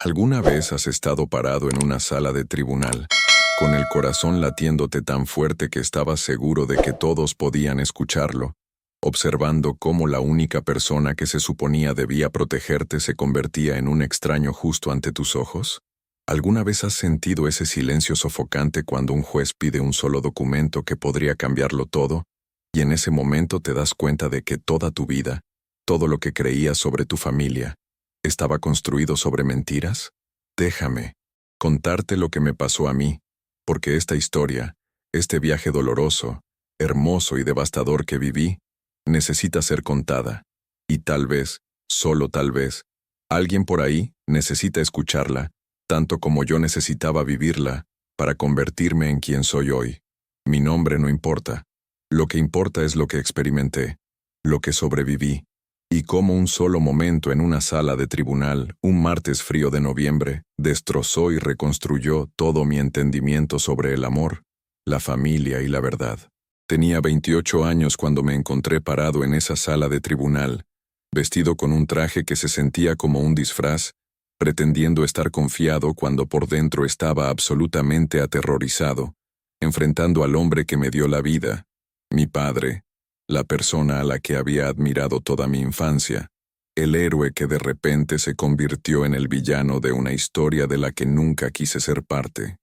¿Alguna vez has estado parado en una sala de tribunal, con el corazón latiéndote tan fuerte que estabas seguro de que todos podían escucharlo, observando cómo la única persona que se suponía debía protegerte se convertía en un extraño justo ante tus ojos? ¿Alguna vez has sentido ese silencio sofocante cuando un juez pide un solo documento que podría cambiarlo todo, y en ese momento te das cuenta de que toda tu vida, todo lo que creías sobre tu familia, estaba construido sobre mentiras? Déjame contarte lo que me pasó a mí, porque esta historia, este viaje doloroso, hermoso y devastador que viví, necesita ser contada, y tal vez, solo tal vez, alguien por ahí necesita escucharla, tanto como yo necesitaba vivirla, para convertirme en quien soy hoy. Mi nombre no importa. Lo que importa es lo que experimenté, lo que sobreviví, y cómo un solo momento en una sala de tribunal, un martes frío de noviembre, destrozó y reconstruyó todo mi entendimiento sobre el amor, la familia y la verdad. Tenía 28 años cuando me encontré parado en esa sala de tribunal, vestido con un traje que se sentía como un disfraz, pretendiendo estar confiado cuando por dentro estaba absolutamente aterrorizado, enfrentando al hombre que me dio la vida, mi padre, la persona a la que había admirado toda mi infancia, el héroe que de repente se convirtió en el villano de una historia de la que nunca quise ser parte.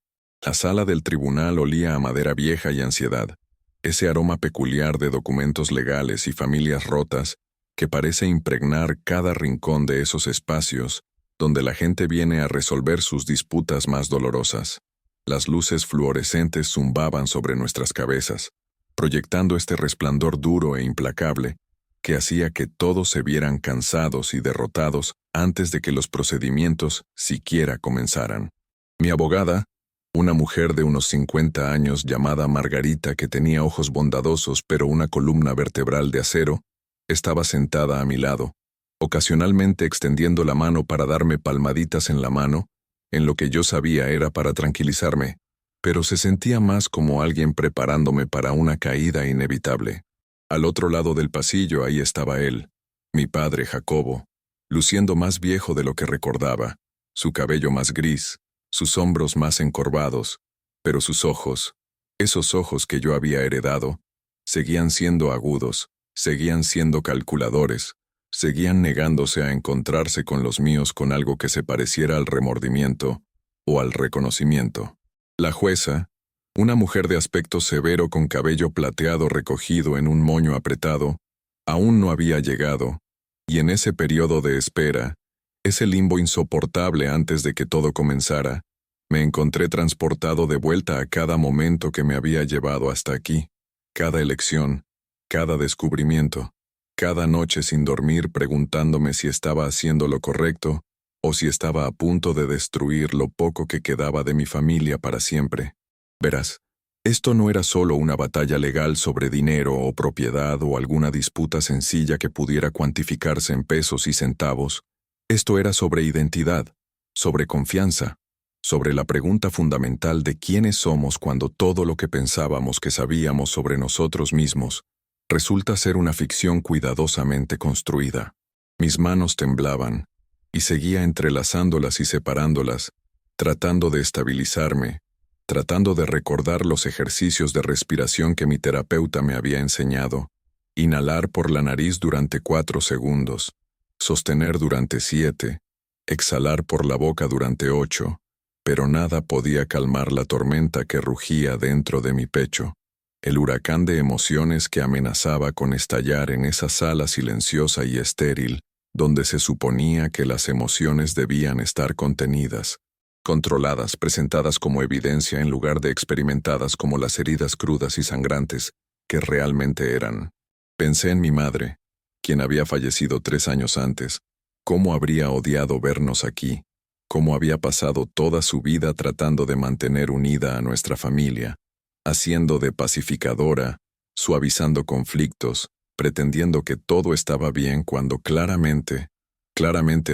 La sala del tribunal olía a madera vieja y ansiedad, ese aroma peculiar de documentos legales y familias rotas que parece impregnar cada rincón de esos espacios donde la gente viene a resolver sus disputas más dolorosas. Las luces fluorescentes zumbaban sobre nuestras cabezas, proyectando este resplandor duro e implacable que hacía que todos se vieran cansados y derrotados antes de que los procedimientos siquiera comenzaran. Mi abogada, una mujer de unos 50 años llamada Margarita que tenía ojos bondadosos pero una columna vertebral de acero, estaba sentada a mi lado, ocasionalmente extendiendo la mano para darme palmaditas en la mano, en lo que yo sabía era para tranquilizarme, pero se sentía más como alguien preparándome para una caída inevitable. Al otro lado del pasillo ahí estaba él, mi padre Jacobo, luciendo más viejo de lo que recordaba, su cabello más gris, sus hombros más encorvados, pero sus ojos, esos ojos que yo había heredado, seguían siendo agudos, seguían siendo calculadores, seguían negándose a encontrarse con los míos con algo que se pareciera al remordimiento o al reconocimiento. La jueza, una mujer de aspecto severo con cabello plateado recogido en un moño apretado, aún no había llegado, y en ese periodo de espera, ese limbo insoportable antes de que todo comenzara, me encontré transportado de vuelta a cada momento que me había llevado hasta aquí, cada elección, cada descubrimiento, cada noche sin dormir preguntándome si estaba haciendo lo correcto o si estaba a punto de destruir lo poco que quedaba de mi familia para siempre. Verás, esto no era solo una batalla legal sobre dinero o propiedad o alguna disputa sencilla que pudiera cuantificarse en pesos y centavos. Esto era sobre identidad, sobre confianza, sobre la pregunta fundamental de quiénes somos cuando todo lo que pensábamos que sabíamos sobre nosotros mismos resulta ser una ficción cuidadosamente construida. Mis manos temblaban, y seguía entrelazándolas y separándolas, tratando de estabilizarme, tratando de recordar los ejercicios de respiración que mi terapeuta me había enseñado. Inhalar por la nariz durante 4 segundos, sostener durante 7, exhalar por la boca durante 8, pero nada podía calmar la tormenta que rugía dentro de mi pecho, el huracán de emociones que amenazaba con estallar en esa sala silenciosa y estéril, donde se suponía que las emociones debían estar contenidas, controladas, presentadas como evidencia en lugar de experimentadas como las heridas crudas y sangrantes que realmente eran. Pensé en mi madre, quien había fallecido 3 años antes, cómo habría odiado vernos aquí, cómo había pasado toda su vida tratando de mantener unida a nuestra familia, haciendo de pacificadora, suavizando conflictos, pretendiendo que todo estaba bien cuando claramente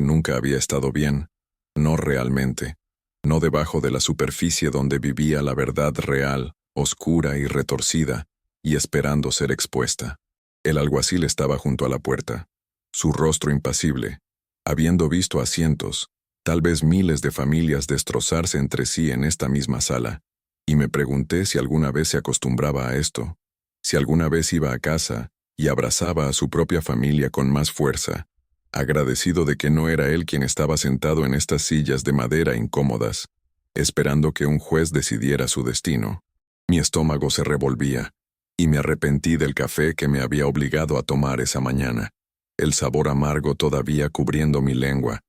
nunca había estado bien, no realmente, no debajo de la superficie donde vivía la verdad real, oscura y retorcida, y esperando ser expuesta. El alguacil estaba junto a la puerta, su rostro impasible, habiendo visto a cientos, tal vez miles de familias destrozarse entre sí en esta misma sala, y me pregunté si alguna vez se acostumbraba a esto, si alguna vez iba a casa y abrazaba a su propia familia con más fuerza, agradecido de que no era él quien estaba sentado en estas sillas de madera incómodas, esperando que un juez decidiera su destino. Mi estómago se revolvía, y me arrepentí del café que me había obligado a tomar esa mañana, el sabor amargo todavía cubriendo mi lengua,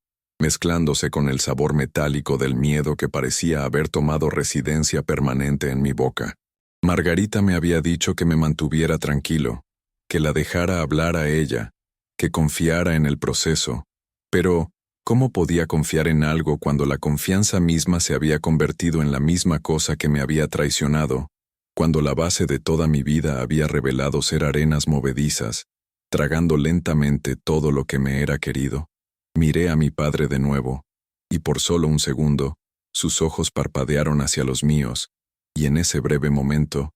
mezclándose con el sabor metálico del miedo que parecía haber tomado residencia permanente en mi boca. Margarita me había dicho que me mantuviera tranquilo, que la dejara hablar a ella, que confiara en el proceso, pero ¿cómo podía confiar en algo cuando la confianza misma se había convertido en la misma cosa que me había traicionado, cuando la base de toda mi vida había revelado ser arenas movedizas, tragando lentamente todo lo que me era querido? Miré a mi padre de nuevo, y por solo un segundo, sus ojos parpadearon hacia los míos, y en ese breve momento,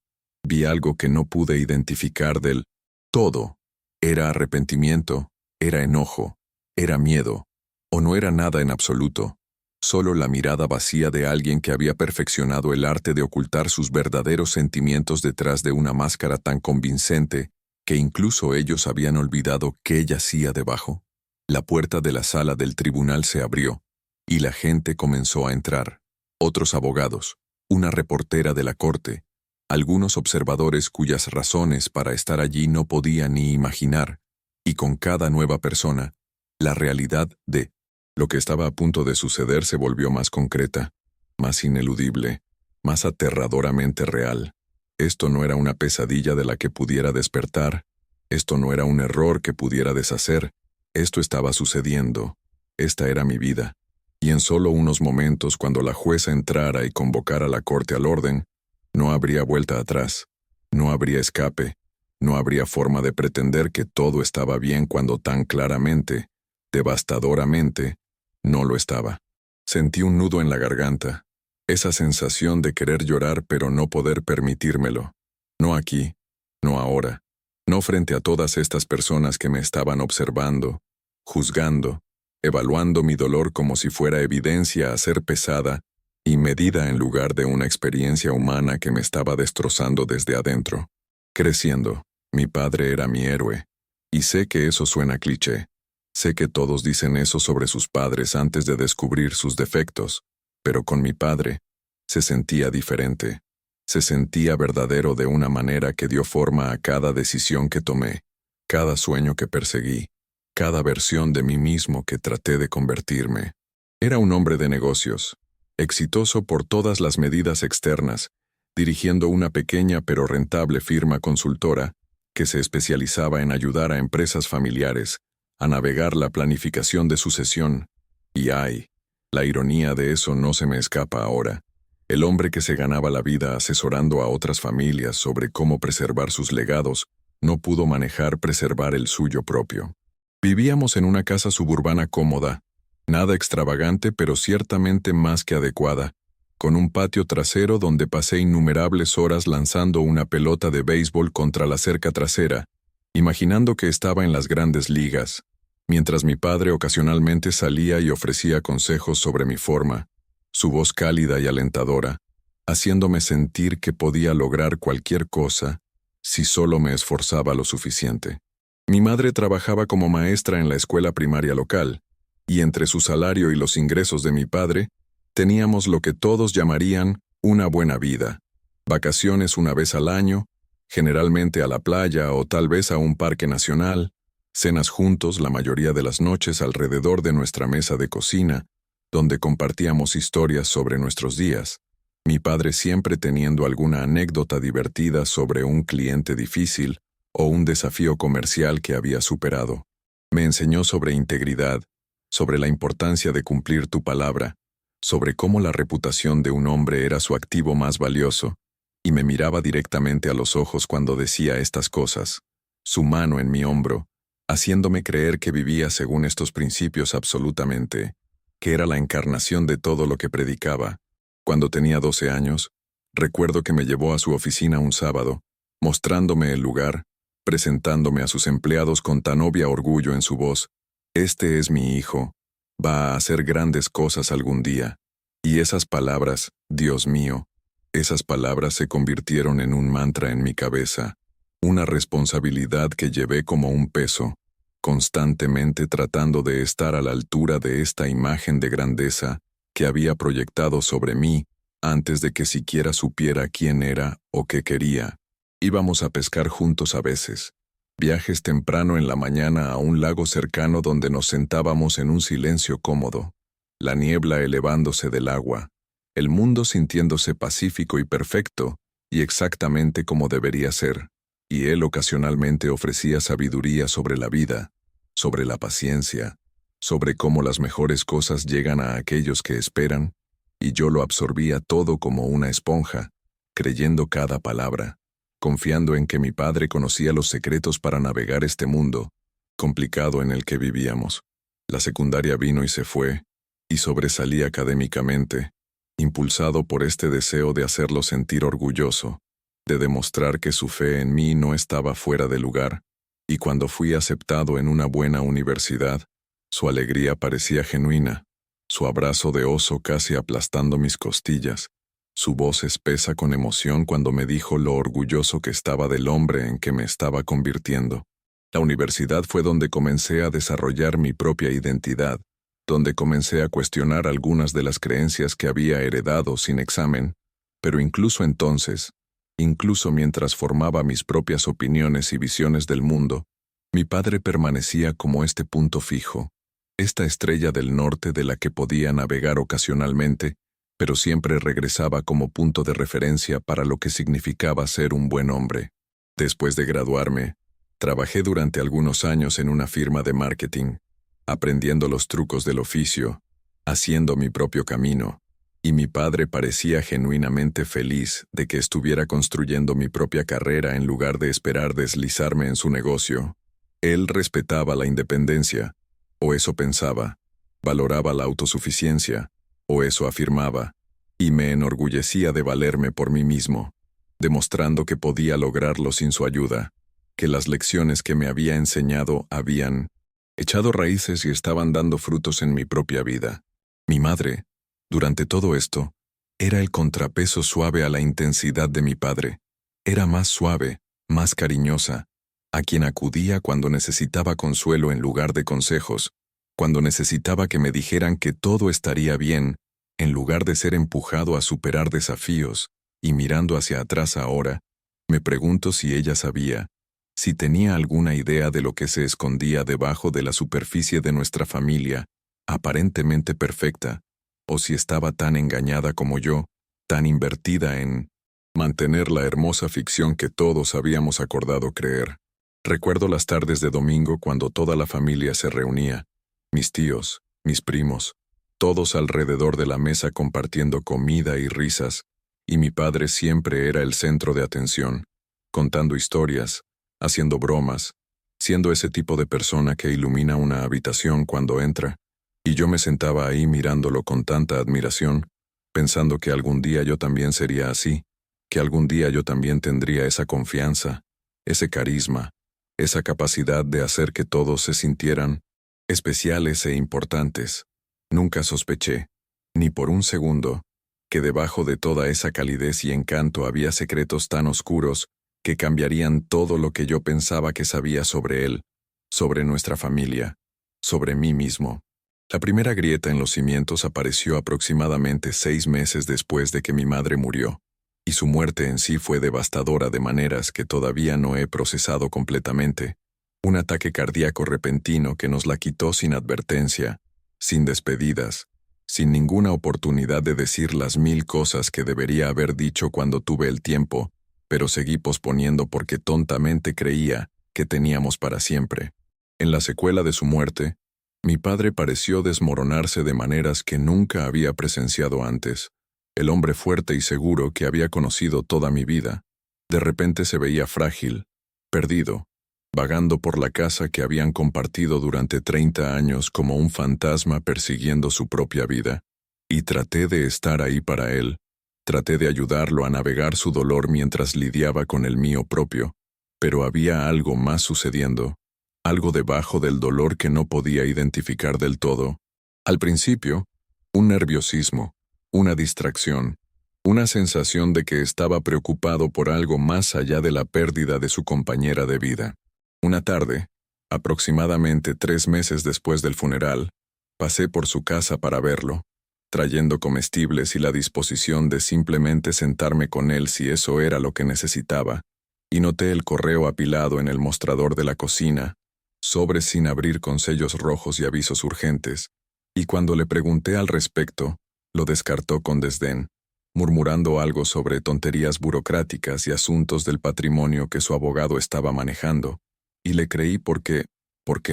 vi algo que no pude identificar del todo. Era arrepentimiento, era enojo, era miedo, o no era nada en absoluto, solo la mirada vacía de alguien que había perfeccionado el arte de ocultar sus verdaderos sentimientos detrás de una máscara tan convincente que incluso ellos habían olvidado qué yacía debajo. La puerta de la sala del tribunal se abrió, y la gente comenzó a entrar. Otros abogados, una reportera de la corte, algunos observadores cuyas razones para estar allí no podía ni imaginar, y con cada nueva persona, la realidad de lo que estaba a punto de suceder se volvió más concreta, más ineludible, más aterradoramente real. Esto no era una pesadilla de la que pudiera despertar, esto no era un error que pudiera deshacer, esto estaba sucediendo, esta era mi vida, y en solo unos momentos cuando la jueza entrara y convocara a la corte al orden, no habría vuelta atrás, no habría escape, no habría forma de pretender que todo estaba bien cuando tan claramente, devastadoramente, no lo estaba. Sentí un nudo en la garganta, esa sensación de querer llorar pero no poder permitírmelo. No aquí, no ahora, no frente a todas estas personas que me estaban observando, juzgando, evaluando mi dolor como si fuera evidencia a ser pesada y medida en lugar de una experiencia humana que me estaba destrozando desde adentro. Creciendo, mi padre era mi héroe, y sé que eso suena cliché. Sé que todos dicen eso sobre sus padres antes de descubrir sus defectos, pero con mi padre se sentía diferente. Se sentía verdadero de una manera que dio forma a cada decisión que tomé, cada sueño que perseguí, cada versión de mí mismo que traté de convertirme. Era un hombre de negocios, exitoso por todas las medidas externas, dirigiendo una pequeña pero rentable firma consultora que se especializaba en ayudar a empresas familiares a navegar la planificación de sucesión. Y la ironía de eso no se me escapa ahora. El hombre que se ganaba la vida asesorando a otras familias sobre cómo preservar sus legados no pudo manejar preservar el suyo propio. Vivíamos en una casa suburbana cómoda, nada extravagante pero ciertamente más que adecuada, con un patio trasero donde pasé innumerables horas lanzando una pelota de béisbol contra la cerca trasera, imaginando que estaba en las grandes ligas, mientras mi padre ocasionalmente salía y ofrecía consejos sobre mi forma, su voz cálida y alentadora, haciéndome sentir que podía lograr cualquier cosa si solo me esforzaba lo suficiente. Mi madre trabajaba como maestra en la escuela primaria local, y entre su salario y los ingresos de mi padre, teníamos lo que todos llamarían una buena vida. Vacaciones una vez al año, generalmente a la playa o tal vez a un parque nacional, cenas juntos la mayoría de las noches alrededor de nuestra mesa de cocina, donde compartíamos historias sobre nuestros días, mi padre siempre teniendo alguna anécdota divertida sobre un cliente difícil o un desafío comercial que había superado. Me enseñó sobre integridad, sobre la importancia de cumplir tu palabra, sobre cómo la reputación de un hombre era su activo más valioso, y me miraba directamente a los ojos cuando decía estas cosas, su mano en mi hombro, haciéndome creer que vivía según estos principios absolutamente, que era la encarnación de todo lo que predicaba. Cuando tenía 12 años, recuerdo que me llevó a su oficina un sábado, mostrándome el lugar, presentándome a sus empleados con tan obvio orgullo en su voz. Este es mi hijo, va a hacer grandes cosas algún día. Y esas palabras, Dios mío, esas palabras se convirtieron en un mantra en mi cabeza, una responsabilidad que llevé como un peso, constantemente tratando de estar a la altura de esta imagen de grandeza que había proyectado sobre mí antes de que siquiera supiera quién era o qué quería. Íbamos a pescar juntos a veces, viajes temprano en la mañana a un lago cercano donde nos sentábamos en un silencio cómodo, la niebla elevándose del agua, el mundo sintiéndose pacífico y perfecto, y exactamente como debería ser, y él ocasionalmente ofrecía sabiduría sobre la vida, sobre la paciencia, sobre cómo las mejores cosas llegan a aquellos que esperan, y yo lo absorbía todo como una esponja, creyendo cada palabra, confiando en que mi padre conocía los secretos para navegar este mundo complicado en el que vivíamos. La secundaria vino y se fue, y sobresalí académicamente, impulsado por este deseo de hacerlo sentir orgulloso, de demostrar que su fe en mí no estaba fuera de lugar, y cuando fui aceptado en una buena universidad, su alegría parecía genuina, su abrazo de oso casi aplastando mis costillas, su voz espesa con emoción cuando me dijo lo orgulloso que estaba del hombre en que me estaba convirtiendo. La universidad fue donde comencé a desarrollar mi propia identidad, donde comencé a cuestionar algunas de las creencias que había heredado sin examen, pero incluso entonces, incluso mientras formaba mis propias opiniones y visiones del mundo, mi padre permanecía como este punto fijo, esta estrella del norte de la que podía navegar ocasionalmente, pero siempre regresaba como punto de referencia para lo que significaba ser un buen hombre. Después de graduarme, trabajé durante algunos años en una firma de marketing, aprendiendo los trucos del oficio, haciendo mi propio camino, y mi padre parecía genuinamente feliz de que estuviera construyendo mi propia carrera en lugar de esperar deslizarme en su negocio. Él respetaba la independencia, o eso pensaba, valoraba la autosuficiencia, o eso afirmaba, y me enorgullecía de valerme por mí mismo, demostrando que podía lograrlo sin su ayuda, que las lecciones que me había enseñado habían echado raíces y estaban dando frutos en mi propia vida. Mi madre, durante todo esto, era el contrapeso suave a la intensidad de mi padre. Era más suave, más cariñosa, a quien acudía cuando necesitaba consuelo en lugar de consejos, cuando necesitaba que me dijeran que todo estaría bien, en lugar de ser empujado a superar desafíos, y mirando hacia atrás ahora, me pregunto si ella sabía, si tenía alguna idea de lo que se escondía debajo de la superficie de nuestra familia, aparentemente perfecta, o si estaba tan engañada como yo, tan invertida en mantener la hermosa ficción que todos habíamos acordado creer. Recuerdo las tardes de domingo cuando toda la familia se reunía, mis tíos, mis primos, todos alrededor de la mesa compartiendo comida y risas, y mi padre siempre era el centro de atención, contando historias, haciendo bromas, siendo ese tipo de persona que ilumina una habitación cuando entra, y yo me sentaba ahí mirándolo con tanta admiración, pensando que algún día yo también sería así, que algún día yo también tendría esa confianza, ese carisma, esa capacidad de hacer que todos se sintieran especiales e importantes. Nunca sospeché, ni por un segundo, que debajo de toda esa calidez y encanto había secretos tan oscuros que cambiarían todo lo que yo pensaba que sabía sobre él, sobre nuestra familia, sobre mí mismo. La primera grieta en los cimientos apareció aproximadamente 6 meses después de que mi madre murió, y su muerte en sí fue devastadora de maneras que todavía no he procesado completamente. Un ataque cardíaco repentino que nos la quitó sin advertencia, sin despedidas, sin ninguna oportunidad de decir las 1000 cosas que debería haber dicho cuando tuve el tiempo, pero seguí posponiendo porque tontamente creía que teníamos para siempre. En la secuela de su muerte, mi padre pareció desmoronarse de maneras que nunca había presenciado antes. El hombre fuerte y seguro que había conocido toda mi vida, de repente se veía frágil, perdido, vagando por la casa que habían compartido durante 30 años como un fantasma persiguiendo su propia vida. Y traté de estar ahí para él, traté de ayudarlo a navegar su dolor mientras lidiaba con el mío propio, pero había algo más sucediendo, algo debajo del dolor que no podía identificar del todo, Al principio, un nerviosismo, una distracción, una sensación de que estaba preocupado por algo más allá de la pérdida de su compañera de vida. Una tarde, aproximadamente 3 meses después del funeral, pasé por su casa para verlo, trayendo comestibles y la disposición de simplemente sentarme con él si eso era lo que necesitaba, y noté el correo apilado en el mostrador de la cocina, sobres sin abrir con sellos rojos y avisos urgentes, y cuando le pregunté al respecto, lo descartó con desdén, murmurando algo sobre tonterías burocráticas y asuntos del patrimonio que su abogado estaba manejando, y le creí ¿por qué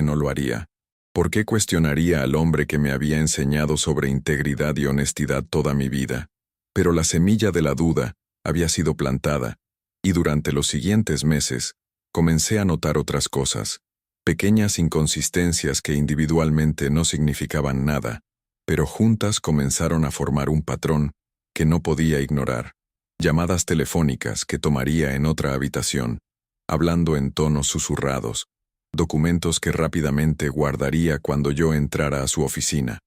no lo haría? ¿Por qué cuestionaría al hombre que me había enseñado sobre integridad y honestidad toda mi vida? Pero la semilla de la duda había sido plantada, y durante los siguientes meses comencé a notar otras cosas, pequeñas inconsistencias que individualmente no significaban nada, pero juntas comenzaron a formar un patrón que no podía ignorar. Llamadas telefónicas que tomaría en otra habitación, hablando en tonos susurrados, documentos que rápidamente guardaría cuando yo entrara a su oficina.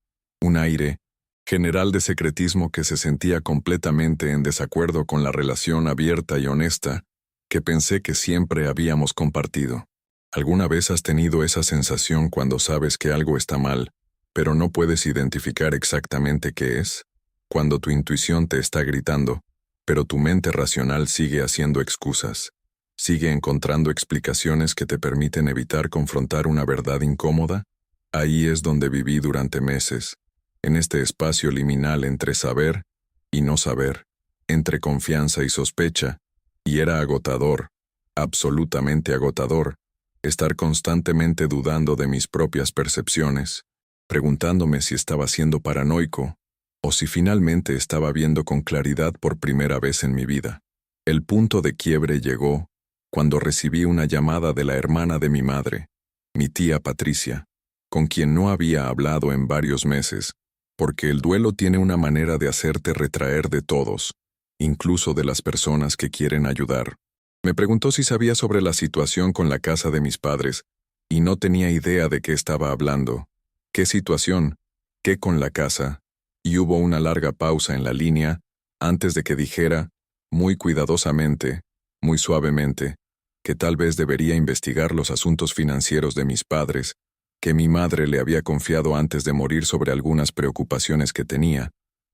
Un aire general de secretismo que se sentía completamente en desacuerdo con la relación abierta y honesta que pensé que siempre habíamos compartido. ¿Alguna vez has tenido esa sensación cuando sabes que algo está mal, pero no puedes identificar exactamente qué es? Cuando tu intuición te está gritando, pero tu mente racional sigue haciendo excusas. ¿Sigue encontrando explicaciones que te permiten evitar confrontar una verdad incómoda? Ahí es donde viví durante meses, en este espacio liminal entre saber y no saber, entre confianza y sospecha, y era agotador, absolutamente agotador, estar constantemente dudando de mis propias percepciones, preguntándome si estaba siendo paranoico, o si finalmente estaba viendo con claridad por primera vez en mi vida. El punto de quiebre llegó cuando recibí una llamada de la hermana de mi madre, mi tía Patricia, con quien no había hablado en varios meses, porque el duelo tiene una manera de hacerte retraer de todos, incluso de las personas que quieren ayudar. Me preguntó si sabía sobre la situación con la casa de mis padres, y no tenía idea de qué estaba hablando. ¿Qué situación? ¿Qué con la casa? Y hubo una larga pausa en la línea, antes de que dijera, muy cuidadosamente, muy suavemente, que tal vez debería investigar los asuntos financieros de mis padres, que mi madre le había confiado antes de morir sobre algunas preocupaciones que tenía,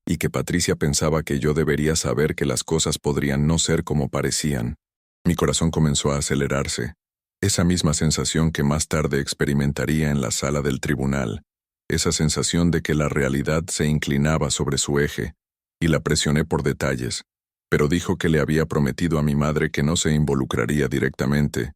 y que Patricia pensaba que yo debería saber que las cosas podrían no ser como parecían. Mi corazón comenzó a acelerarse, esa misma sensación que más tarde experimentaría en la sala del tribunal, esa sensación de que la realidad se inclinaba sobre su eje, y la presioné por detalles, pero dijo que le había prometido a mi madre que no se involucraría directamente,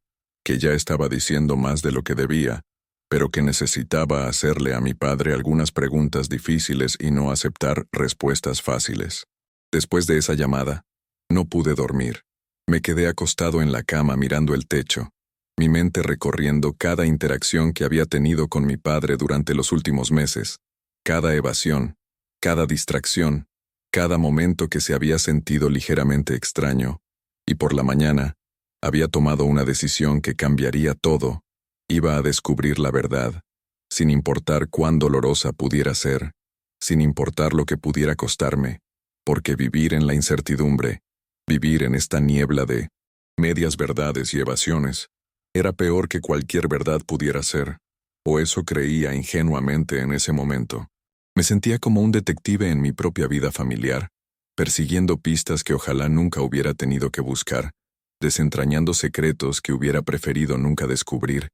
que ya estaba diciendo más de lo que debía, pero que necesitaba hacerle a mi padre algunas preguntas difíciles y no aceptar respuestas fáciles. Después de esa llamada, no pude dormir. Me quedé acostado en la cama mirando el techo, mi mente recorriendo cada interacción que había tenido con mi padre durante los últimos meses, cada evasión, cada distracción, cada momento que se había sentido ligeramente extraño, y por la mañana, había tomado una decisión que cambiaría todo. Iba a descubrir la verdad, sin importar cuán dolorosa pudiera ser, sin importar lo que pudiera costarme, porque vivir en la incertidumbre, vivir en esta niebla de medias verdades y evasiones, era peor que cualquier verdad pudiera ser, o eso creía ingenuamente en ese momento. Me sentía como un detective en mi propia vida familiar, persiguiendo pistas que ojalá nunca hubiera tenido que buscar, desentrañando secretos que hubiera preferido nunca descubrir,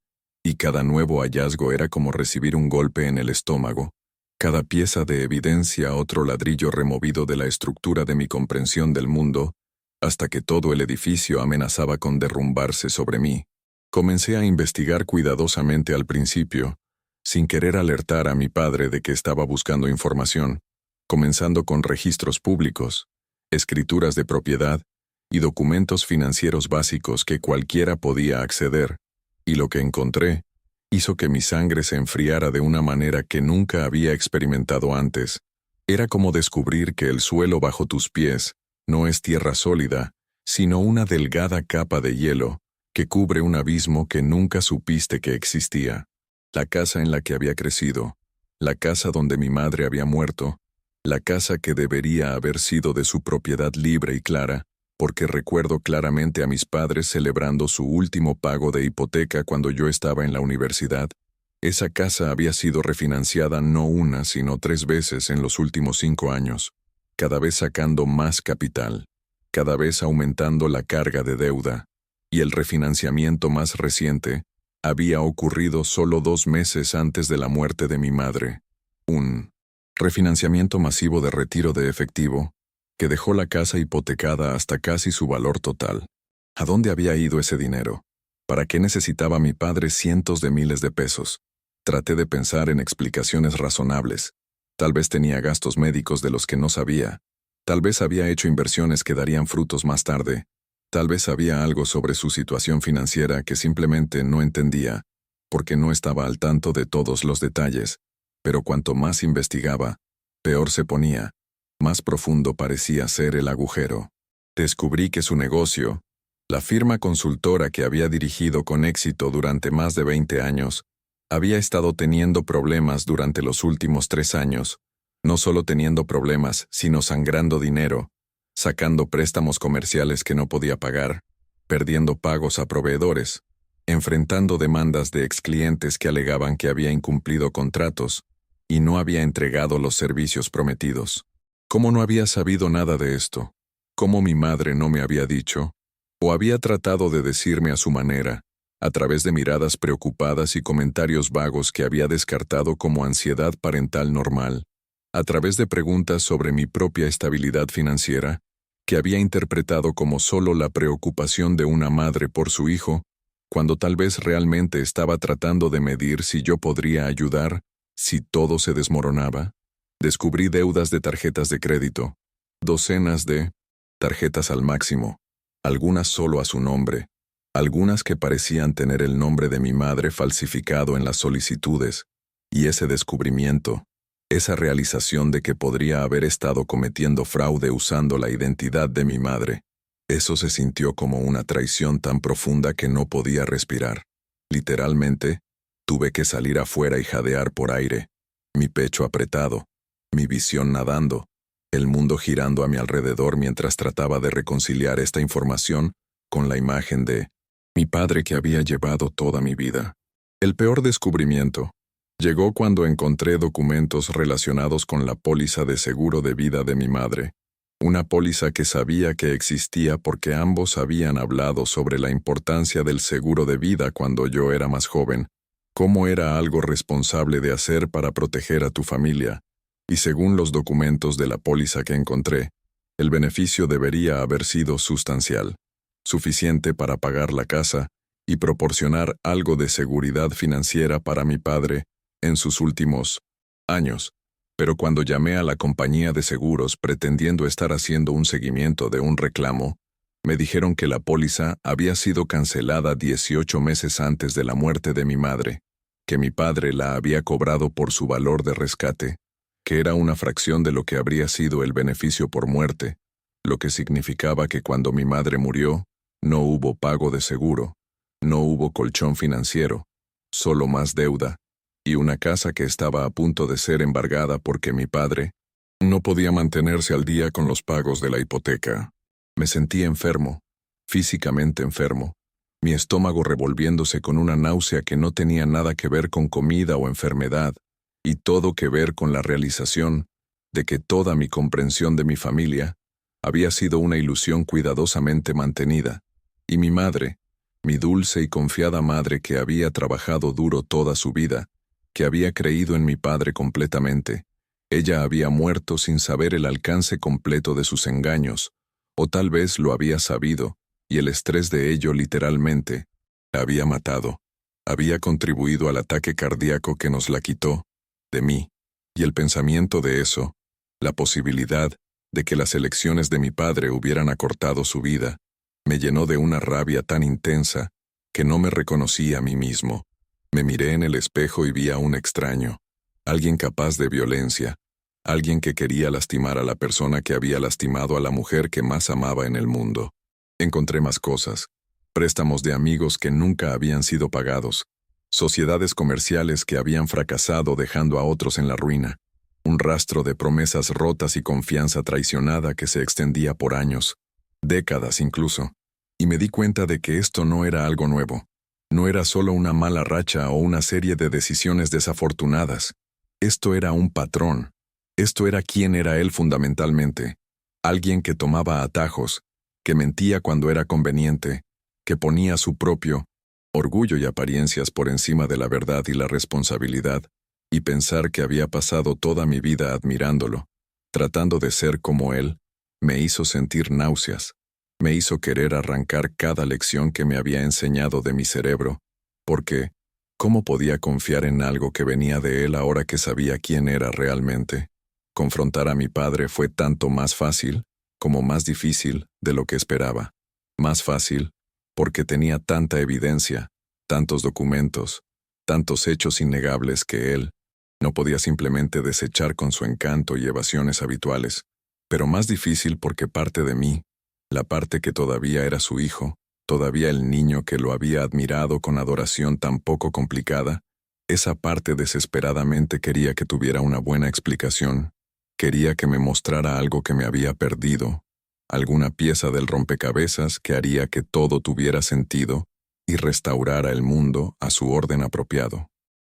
y cada nuevo hallazgo era como recibir un golpe en el estómago, cada pieza de evidencia otro ladrillo removido de la estructura de mi comprensión del mundo, hasta que todo el edificio amenazaba con derrumbarse sobre mí. Comencé a investigar cuidadosamente al principio, sin querer alertar a mi padre de que estaba buscando información, comenzando con registros públicos, escrituras de propiedad y documentos financieros básicos que cualquiera podía acceder, y lo que encontré hizo que mi sangre se enfriara de una manera que nunca había experimentado antes. Era como descubrir que el suelo bajo tus pies no es tierra sólida, sino una delgada capa de hielo que cubre un abismo que nunca supiste que existía. La casa en la que había crecido, la casa donde mi madre había muerto, la casa que debería haber sido de su propiedad libre y clara, porque recuerdo claramente a mis padres celebrando su último pago de hipoteca cuando yo estaba en la universidad. Esa casa había sido refinanciada no una, sino 3 veces en los últimos 5 años, cada vez sacando más capital, cada vez aumentando la carga de deuda, y el refinanciamiento más reciente había ocurrido solo 2 meses antes de la muerte de mi madre. Un refinanciamiento masivo de retiro de efectivo, que dejó la casa hipotecada hasta casi su valor total. ¿A dónde había ido ese dinero? ¿Para qué necesitaba mi padre cientos de miles de pesos? Traté de pensar en explicaciones razonables. Tal vez tenía gastos médicos de los que no sabía. Tal vez había hecho inversiones que darían frutos más tarde. Tal vez había algo sobre su situación financiera que simplemente no entendía, porque no estaba al tanto de todos los detalles. Pero cuanto más investigaba, peor se ponía. Más profundo parecía ser el agujero. Descubrí que su negocio, la firma consultora que había dirigido con éxito durante más de 20 años, había estado teniendo problemas durante los últimos 3 años, no solo teniendo problemas, sino sangrando dinero, sacando préstamos comerciales que no podía pagar, perdiendo pagos a proveedores, enfrentando demandas de exclientes que alegaban que había incumplido contratos y no había entregado los servicios prometidos. ¿Cómo no había sabido nada de esto? ¿Cómo mi madre no me había dicho? ¿O había tratado de decirme a su manera, a través de miradas preocupadas y comentarios vagos que había descartado como ansiedad parental normal, a través de preguntas sobre mi propia estabilidad financiera, que había interpretado como solo la preocupación de una madre por su hijo, cuando tal vez realmente estaba tratando de medir si yo podría ayudar, si todo se desmoronaba? Descubrí deudas de tarjetas de crédito, docenas de tarjetas al máximo, algunas solo a su nombre, algunas que parecían tener el nombre de mi madre falsificado en las solicitudes, y ese descubrimiento, esa realización de que podría haber estado cometiendo fraude usando la identidad de mi madre, eso se sintió como una traición tan profunda que no podía respirar. Literalmente, tuve que salir afuera y jadear por aire, mi pecho apretado, mi visión nadando, el mundo girando a mi alrededor mientras trataba de reconciliar esta información con la imagen de mi padre que había llevado toda mi vida. El peor descubrimiento llegó cuando encontré documentos relacionados con la póliza de seguro de vida de mi madre, una póliza que sabía que existía porque ambos habían hablado sobre la importancia del seguro de vida cuando yo era más joven, cómo era algo responsable de hacer para proteger a tu familia, y según los documentos de la póliza que encontré, el beneficio debería haber sido sustancial, suficiente para pagar la casa y proporcionar algo de seguridad financiera para mi padre en sus últimos años. Pero cuando llamé a la compañía de seguros pretendiendo estar haciendo un seguimiento de un reclamo, me dijeron que la póliza había sido cancelada 18 meses antes de la muerte de mi madre, que mi padre la había cobrado por su valor de rescate, que era una fracción de lo que habría sido el beneficio por muerte, lo que significaba que cuando mi madre murió, no hubo pago de seguro, no hubo colchón financiero, solo más deuda, y una casa que estaba a punto de ser embargada porque mi padre no podía mantenerse al día con los pagos de la hipoteca. Me sentí enfermo, físicamente enfermo, mi estómago revolviéndose con una náusea que no tenía nada que ver con comida o enfermedad, y todo que ver con la realización de que toda mi comprensión de mi familia había sido una ilusión cuidadosamente mantenida, y mi madre, mi dulce y confiada madre que había trabajado duro toda su vida, que había creído en mi padre completamente, ella había muerto sin saber el alcance completo de sus engaños, o tal vez lo había sabido, y el estrés de ello literalmente la había matado, había contribuido al ataque cardíaco que nos la quitó de mí, y el pensamiento de eso, la posibilidad de que las elecciones de mi padre hubieran acortado su vida, me llenó de una rabia tan intensa que no me reconocí a mí mismo. Me miré en el espejo y vi a un extraño, alguien capaz de violencia, alguien que quería lastimar a la persona que había lastimado a la mujer que más amaba en el mundo. Encontré más cosas, préstamos de amigos que nunca habían sido pagados, Sociedades comerciales que habían fracasado dejando a otros en la ruina. Un rastro de promesas rotas y confianza traicionada que se extendía por años, décadas incluso. Y me di cuenta de que esto no era algo nuevo. No era solo una mala racha o una serie de decisiones desafortunadas. Esto era un patrón. Esto era quién era él fundamentalmente. Alguien que tomaba atajos, que mentía cuando era conveniente, que ponía su propio orgullo y apariencias por encima de la verdad y la responsabilidad, y pensar que había pasado toda mi vida admirándolo, tratando de ser como él, me hizo sentir náuseas, me hizo querer arrancar cada lección que me había enseñado de mi cerebro, porque, ¿cómo podía confiar en algo que venía de él ahora que sabía quién era realmente? Confrontar a mi padre fue tanto más fácil, como más difícil de lo que esperaba. Más fácil, porque tenía tanta evidencia, tantos documentos, tantos hechos innegables que él no podía simplemente desechar con su encanto y evasiones habituales, pero más difícil porque parte de mí, la parte que todavía era su hijo, todavía el niño que lo había admirado con adoración tan poco complicada, esa parte desesperadamente quería que tuviera una buena explicación, quería que me mostrara algo que me había perdido, alguna pieza del rompecabezas que haría que todo tuviera sentido y restaurara el mundo a su orden apropiado.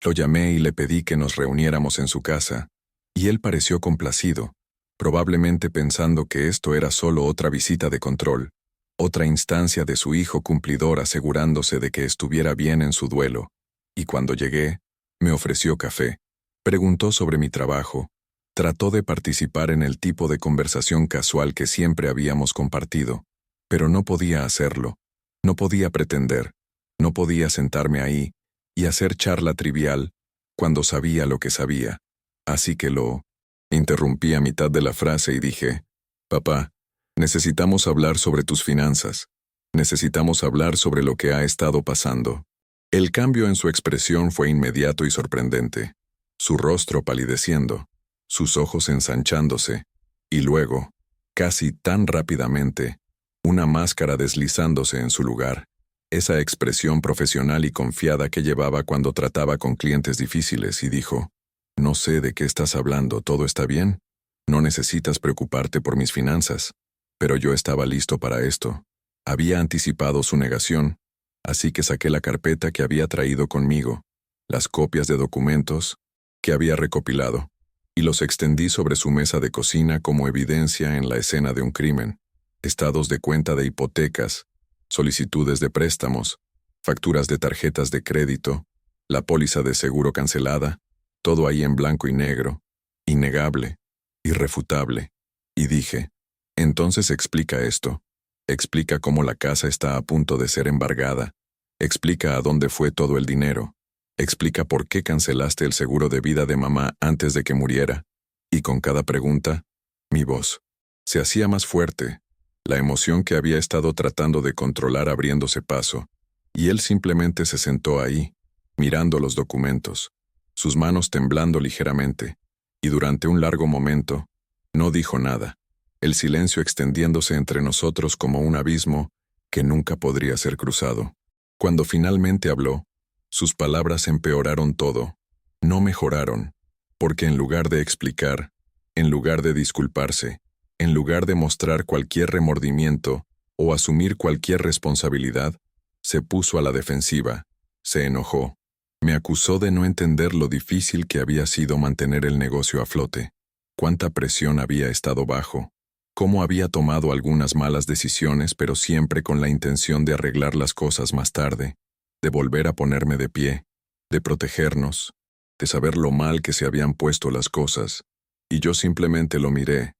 Lo llamé y le pedí que nos reuniéramos en su casa, y él pareció complacido, probablemente pensando que esto era solo otra visita de control, otra instancia de su hijo cumplidor asegurándose de que estuviera bien en su duelo, y cuando llegué, me ofreció café, preguntó sobre mi trabajo, trató de participar en el tipo de conversación casual que siempre habíamos compartido, pero no podía hacerlo, no podía pretender, no podía sentarme ahí y hacer charla trivial cuando sabía lo que sabía, así que lo interrumpí a mitad de la frase y dije, «Papá, necesitamos hablar sobre tus finanzas, necesitamos hablar sobre lo que ha estado pasando». El cambio en su expresión fue inmediato y sorprendente, su rostro palideciendo, sus ojos ensanchándose, y luego, casi tan rápidamente, una máscara deslizándose en su lugar, esa expresión profesional y confiada que llevaba cuando trataba con clientes difíciles, y dijo, «No sé de qué estás hablando, ¿todo está bien? No necesitas preocuparte por mis finanzas». Pero yo estaba listo para esto. Había anticipado su negación, así que saqué la carpeta que había traído conmigo, las copias de documentos que había recopilado, y los extendí sobre su mesa de cocina como evidencia en la escena de un crimen, estados de cuenta de hipotecas, solicitudes de préstamos, facturas de tarjetas de crédito, la póliza de seguro cancelada, todo ahí en blanco y negro, innegable, irrefutable. Y dije, entonces explica esto, explica cómo la casa está a punto de ser embargada, explica a dónde fue todo el dinero, explica por qué cancelaste el seguro de vida de mamá antes de que muriera. Y con cada pregunta, mi voz se hacía más fuerte, la emoción que había estado tratando de controlar abriéndose paso, y él simplemente se sentó ahí, mirando los documentos, sus manos temblando ligeramente, y durante un largo momento, no dijo nada, el silencio extendiéndose entre nosotros como un abismo que nunca podría ser cruzado. Cuando finalmente habló, sus palabras empeoraron todo, no mejoraron, porque en lugar de explicar, en lugar de disculparse, en lugar de mostrar cualquier remordimiento o asumir cualquier responsabilidad, se puso a la defensiva, se enojó, me acusó de no entender lo difícil que había sido mantener el negocio a flote, cuánta presión había estado bajo, cómo había tomado algunas malas decisiones pero siempre con la intención de arreglar las cosas más tarde, de volver a ponerme de pie, de protegernos, de saber lo mal que se habían puesto las cosas, y yo simplemente lo miré,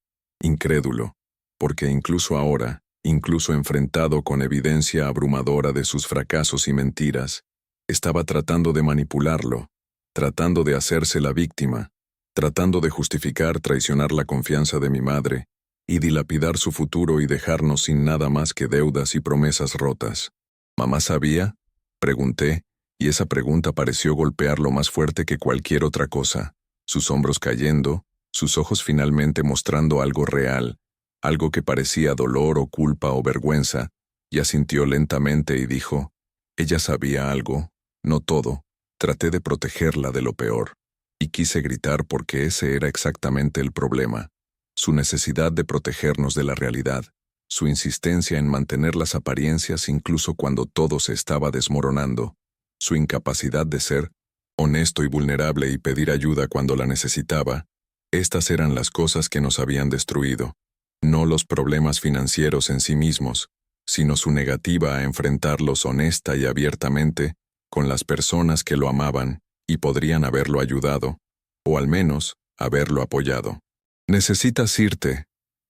incrédulo, porque incluso ahora, incluso enfrentado con evidencia abrumadora de sus fracasos y mentiras, estaba tratando de manipularlo, tratando de hacerse la víctima, tratando de justificar traicionar la confianza de mi madre y dilapidar su futuro y dejarnos sin nada más que deudas y promesas rotas. ¿Mamá sabía?, pregunté, y esa pregunta pareció golpearlo más fuerte que cualquier otra cosa, sus hombros cayendo, sus ojos finalmente mostrando algo real, algo que parecía dolor o culpa o vergüenza, y asintió lentamente y dijo, ella sabía algo, no todo, Traté de protegerla de lo peor, y quise gritar porque ese era exactamente el problema, su necesidad de protegernos de la realidad, su insistencia en mantener las apariencias incluso cuando todo se estaba desmoronando, su incapacidad de ser honesto y vulnerable y pedir ayuda cuando la necesitaba. Estas eran las cosas que nos habían destruido, no los problemas financieros en sí mismos, sino su negativa a enfrentarlos honesta y abiertamente con las personas que lo amaban y podrían haberlo ayudado, o al menos haberlo apoyado. «Necesitas irte»,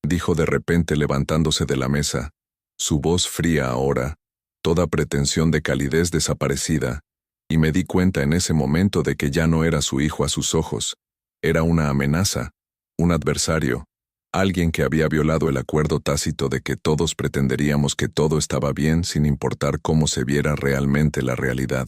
dijo de repente levantándose de la mesa, su voz fría ahora, toda pretensión de calidez desaparecida, y me di cuenta en ese momento de que ya no era su hijo a sus ojos, era una amenaza, un adversario, alguien que había violado el acuerdo tácito de que todos pretenderíamos que todo estaba bien sin importar cómo se viera realmente la realidad.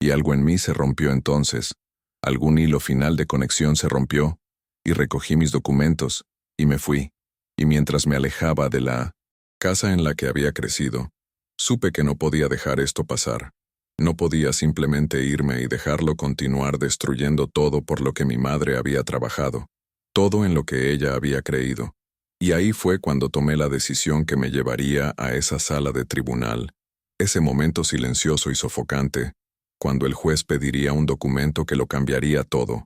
Y algo en mí se rompió entonces, algún hilo final de conexión se rompió, y recogí mis documentos, y me fui, y mientras me alejaba de la casa en la que había crecido, supe que no podía dejar esto pasar. No podía simplemente irme y dejarlo continuar destruyendo todo por lo que mi madre había trabajado, todo en lo que ella había creído. Y ahí fue cuando tomé la decisión que me llevaría a esa sala de tribunal, ese momento silencioso y sofocante, cuando el juez pediría un documento que lo cambiaría todo.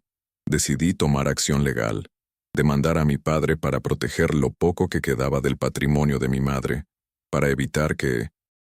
Decidí tomar acción legal, demandar a mi padre para proteger lo poco que quedaba del patrimonio de mi madre, para evitar que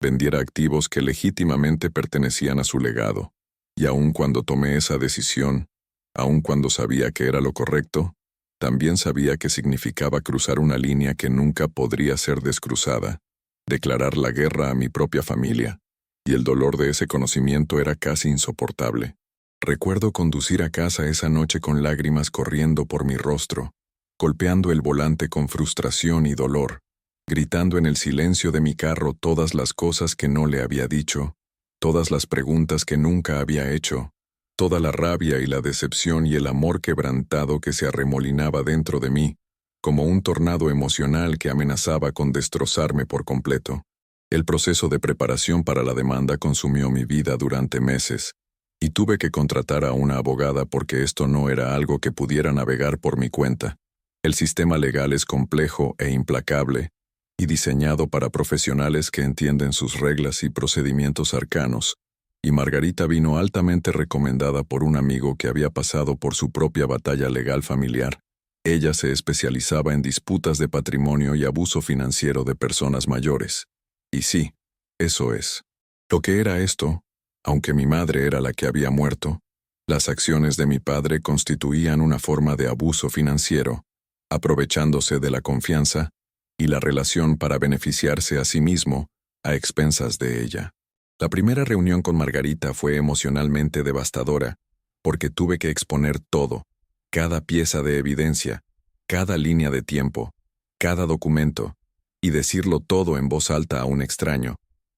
vendiera activos que legítimamente pertenecían a su legado. Y aun cuando tomé esa decisión, aun cuando sabía que era lo correcto, también sabía que significaba cruzar una línea que nunca podría ser descruzada, declarar la guerra a mi propia familia, y el dolor de ese conocimiento era casi insoportable. Recuerdo conducir a casa esa noche con lágrimas corriendo por mi rostro, golpeando el volante con frustración y dolor, gritando en el silencio de mi carro todas las cosas que no le había dicho, todas las preguntas que nunca había hecho, toda la rabia y la decepción y el amor quebrantado que se arremolinaba dentro de mí, como un tornado emocional que amenazaba con destrozarme por completo. El proceso de preparación para la demanda consumió mi vida durante meses, y tuve que contratar a una abogada porque esto no era algo que pudiera navegar por mi cuenta. El sistema legal es complejo e implacable, y diseñado para profesionales que entienden sus reglas y procedimientos arcanos, y Margarita vino altamente recomendada por un amigo que había pasado por su propia batalla legal familiar. Ella se especializaba en disputas de patrimonio y abuso financiero de personas mayores. Y sí, eso es. Lo que era esto, aunque mi madre era la que había muerto, las acciones de mi padre constituían una forma de abuso financiero, aprovechándose de la confianza y la relación para beneficiarse a sí mismo a expensas de ella. La primera reunión con Margarita fue emocionalmente devastadora, porque tuve que exponer todo, cada pieza de evidencia, cada línea de tiempo, cada documento, y decirlo todo en voz alta a un extraño,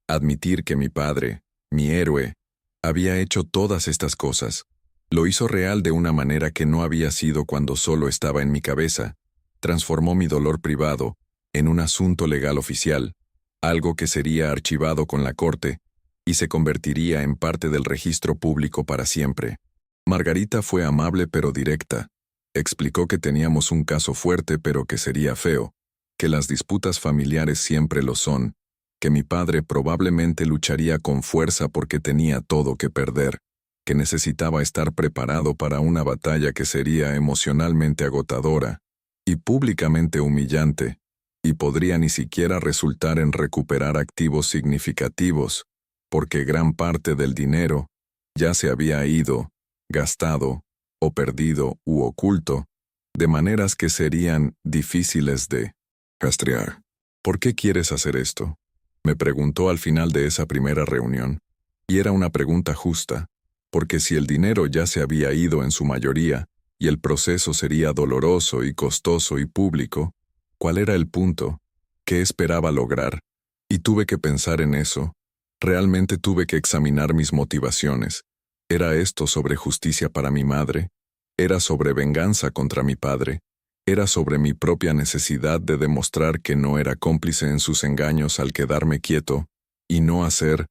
admitir que mi padre, mi héroe, había hecho todas estas cosas. Lo hizo real de una manera que no había sido cuando solo estaba en mi cabeza. Transformó mi dolor privado en un asunto legal oficial, algo que sería archivado con la corte y se convertiría en parte del registro público para siempre. Margarita fue amable pero directa. Explicó que teníamos un caso fuerte pero que sería feo, que las disputas familiares siempre lo son, que mi padre probablemente lucharía con fuerza porque tenía todo que perder, que necesitaba estar preparado para una batalla que sería emocionalmente agotadora y públicamente humillante, y podría ni siquiera resultar en recuperar activos significativos, porque gran parte del dinero ya se había ido, gastado, o perdido u oculto, de maneras que serían difíciles de rastrear. ¿Por qué quieres hacer esto?, me preguntó al final de esa primera reunión, y era una pregunta justa, porque si el dinero ya se había ido en su mayoría, y el proceso sería doloroso y costoso y público, ¿cuál era el punto? ¿Qué esperaba lograr? Y tuve que pensar en eso. Realmente tuve que examinar mis motivaciones. ¿Era esto sobre justicia para mi madre? ¿Era sobre venganza contra mi padre? ¿Era sobre mi propia necesidad de demostrar que no era cómplice en sus engaños al quedarme quieto y no hacer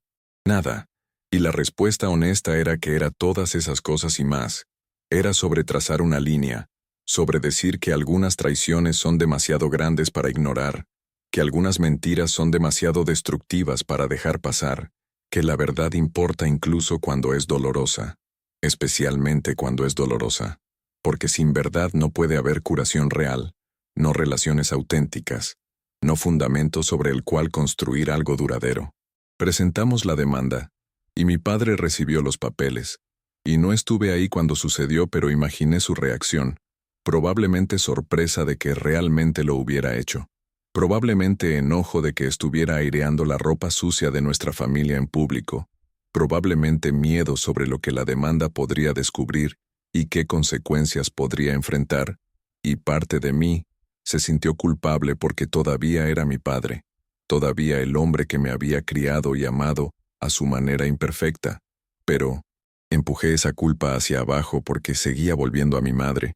nada? Y la respuesta honesta era que era todas esas cosas y más. Era sobre trazar una línea, sobre decir que algunas traiciones son demasiado grandes para ignorar, que algunas mentiras son demasiado destructivas para dejar pasar, que la verdad importa incluso cuando es dolorosa, especialmente cuando es dolorosa, porque sin verdad no puede haber curación real, no relaciones auténticas, no fundamento sobre el cual construir algo duradero. Presentamos la demanda, y mi padre recibió los papeles, y no estuve ahí cuando sucedió, pero imaginé su reacción, probablemente sorpresa de que realmente lo hubiera hecho, probablemente enojo de que estuviera aireando la ropa sucia de nuestra familia en público, probablemente miedo sobre lo que la demanda podría descubrir y qué consecuencias podría enfrentar, y parte de mí se sintió culpable porque todavía era mi padre, todavía el hombre que me había criado y amado a su manera imperfecta, pero empujé esa culpa hacia abajo porque seguía volviendo a mi madre,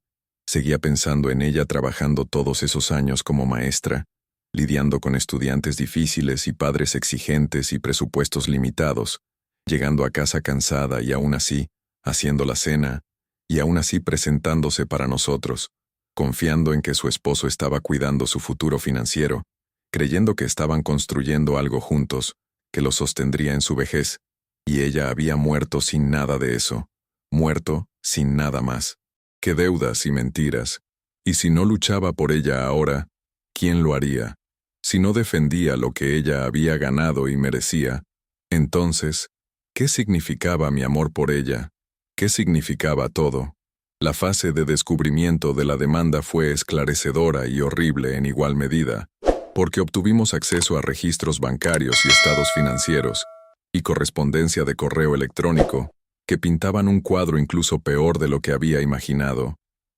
seguía pensando en ella trabajando todos esos años como maestra, lidiando con estudiantes difíciles y padres exigentes y presupuestos limitados, llegando a casa cansada y aún así, haciendo la cena, y aún así presentándose para nosotros, confiando en que su esposo estaba cuidando su futuro financiero, creyendo que estaban construyendo algo juntos, que lo sostendría en su vejez, y ella había muerto sin nada de eso, muerto sin nada más, que deudas y mentiras, y si no luchaba por ella ahora, ¿quién lo haría? Si no defendía lo que ella había ganado y merecía, entonces, ¿qué significaba mi amor por ella? ¿Qué significaba todo? La fase de descubrimiento de la demanda fue esclarecedora y horrible en igual medida, porque obtuvimos acceso a registros bancarios y estados financieros, y correspondencia de correo electrónico, que pintaban un cuadro incluso peor de lo que había imaginado.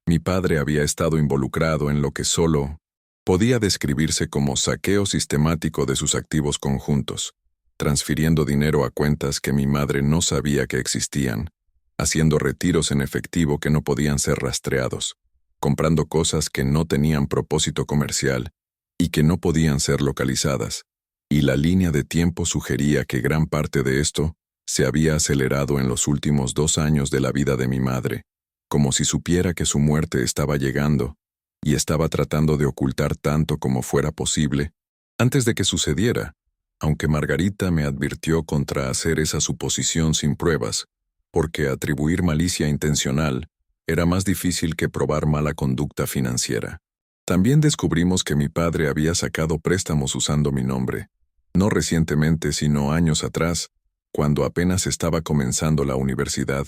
Mi padre había estado involucrado en lo que solo podía describirse como saqueo sistemático de sus activos conjuntos, transfiriendo dinero a cuentas que mi madre no sabía que existían, haciendo retiros en efectivo que no podían ser rastreados, comprando cosas que no tenían propósito comercial y que no podían ser localizadas, y la línea de tiempo sugería que gran parte de esto se había acelerado en los últimos 2 años de la vida de mi madre, como si supiera que su muerte estaba llegando, y estaba tratando de ocultar tanto como fuera posible antes de que sucediera, aunque Margarita me advirtió contra hacer esa suposición sin pruebas, porque atribuir malicia intencional era más difícil que probar mala conducta financiera. También descubrimos que mi padre había sacado préstamos usando mi nombre, no recientemente sino años atrás, cuando apenas estaba comenzando la universidad,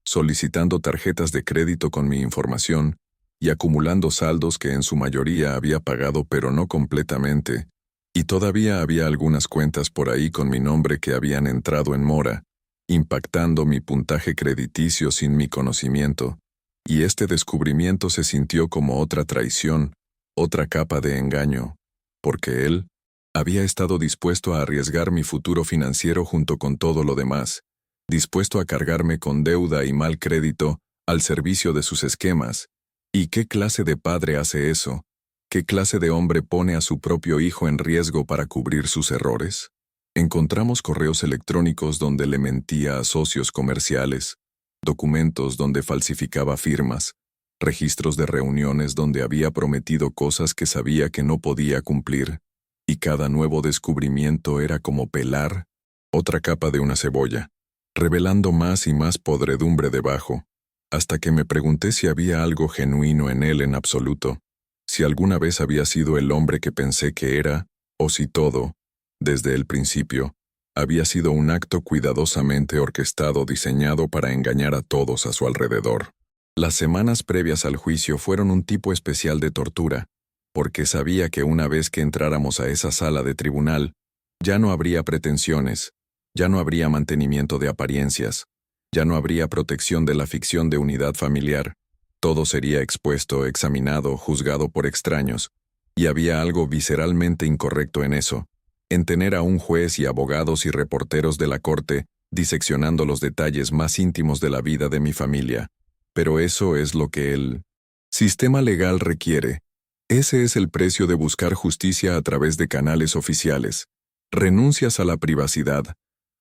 solicitando tarjetas de crédito con mi información y acumulando saldos que en su mayoría había pagado pero no completamente, y todavía había algunas cuentas por ahí con mi nombre que habían entrado en mora, impactando mi puntaje crediticio sin mi conocimiento, y este descubrimiento se sintió como otra traición, otra capa de engaño, porque él había estado dispuesto a arriesgar mi futuro financiero junto con todo lo demás, dispuesto a cargarme con deuda y mal crédito al servicio de sus esquemas. ¿Y qué clase de padre hace eso? ¿Qué clase de hombre pone a su propio hijo en riesgo para cubrir sus errores? Encontramos correos electrónicos donde le mentía a socios comerciales, documentos donde falsificaba firmas, registros de reuniones donde había prometido cosas que sabía que no podía cumplir, y cada nuevo descubrimiento era como pelar otra capa de una cebolla, revelando más y más podredumbre debajo, hasta que me pregunté si había algo genuino en él en absoluto, si alguna vez había sido el hombre que pensé que era, o si todo, desde el principio, había sido un acto cuidadosamente orquestado diseñado para engañar a todos a su alrededor. Las semanas previas al juicio fueron un tipo especial de tortura, porque sabía que una vez que entráramos a esa sala de tribunal, ya no habría pretensiones, ya no habría mantenimiento de apariencias, ya no habría protección de la ficción de unidad familiar, todo sería expuesto, examinado, juzgado por extraños, y había algo visceralmente incorrecto en eso, en tener a un juez y abogados y reporteros de la corte diseccionando los detalles más íntimos de la vida de mi familia. Pero eso es lo que el sistema legal requiere. Ese es el precio de buscar justicia a través de canales oficiales. Renuncias a la privacidad,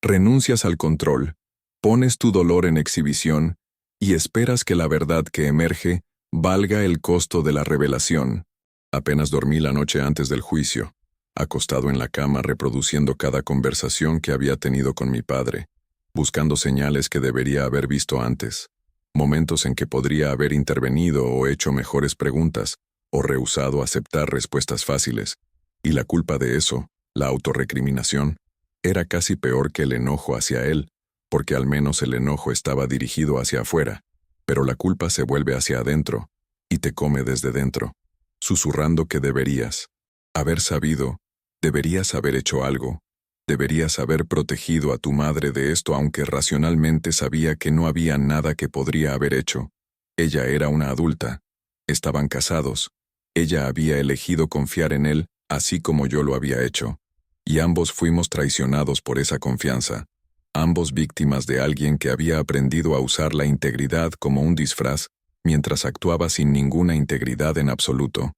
Renuncias al control, pones tu dolor en exhibición y esperas que la verdad que emerge valga el costo de la revelación. Apenas dormí la noche antes del juicio, acostado en la cama reproduciendo cada conversación que había tenido con mi padre, buscando señales que debería haber visto antes, momentos en que podría haber intervenido o hecho mejores preguntas, o rehusado aceptar respuestas fáciles. Y la culpa de eso, la autorrecriminación, era casi peor que el enojo hacia él, porque al menos el enojo estaba dirigido hacia afuera, pero la culpa se vuelve hacia adentro, y te come desde dentro, susurrando que deberías haber sabido, deberías haber hecho algo, deberías haber protegido a tu madre de esto aunque racionalmente sabía que no había nada que podría haber hecho. Ella era una adulta, estaban casados, ella había elegido confiar en él así como yo lo había hecho, y ambos fuimos traicionados por esa confianza, ambos víctimas de alguien que había aprendido a usar la integridad como un disfraz mientras actuaba sin ninguna integridad en absoluto.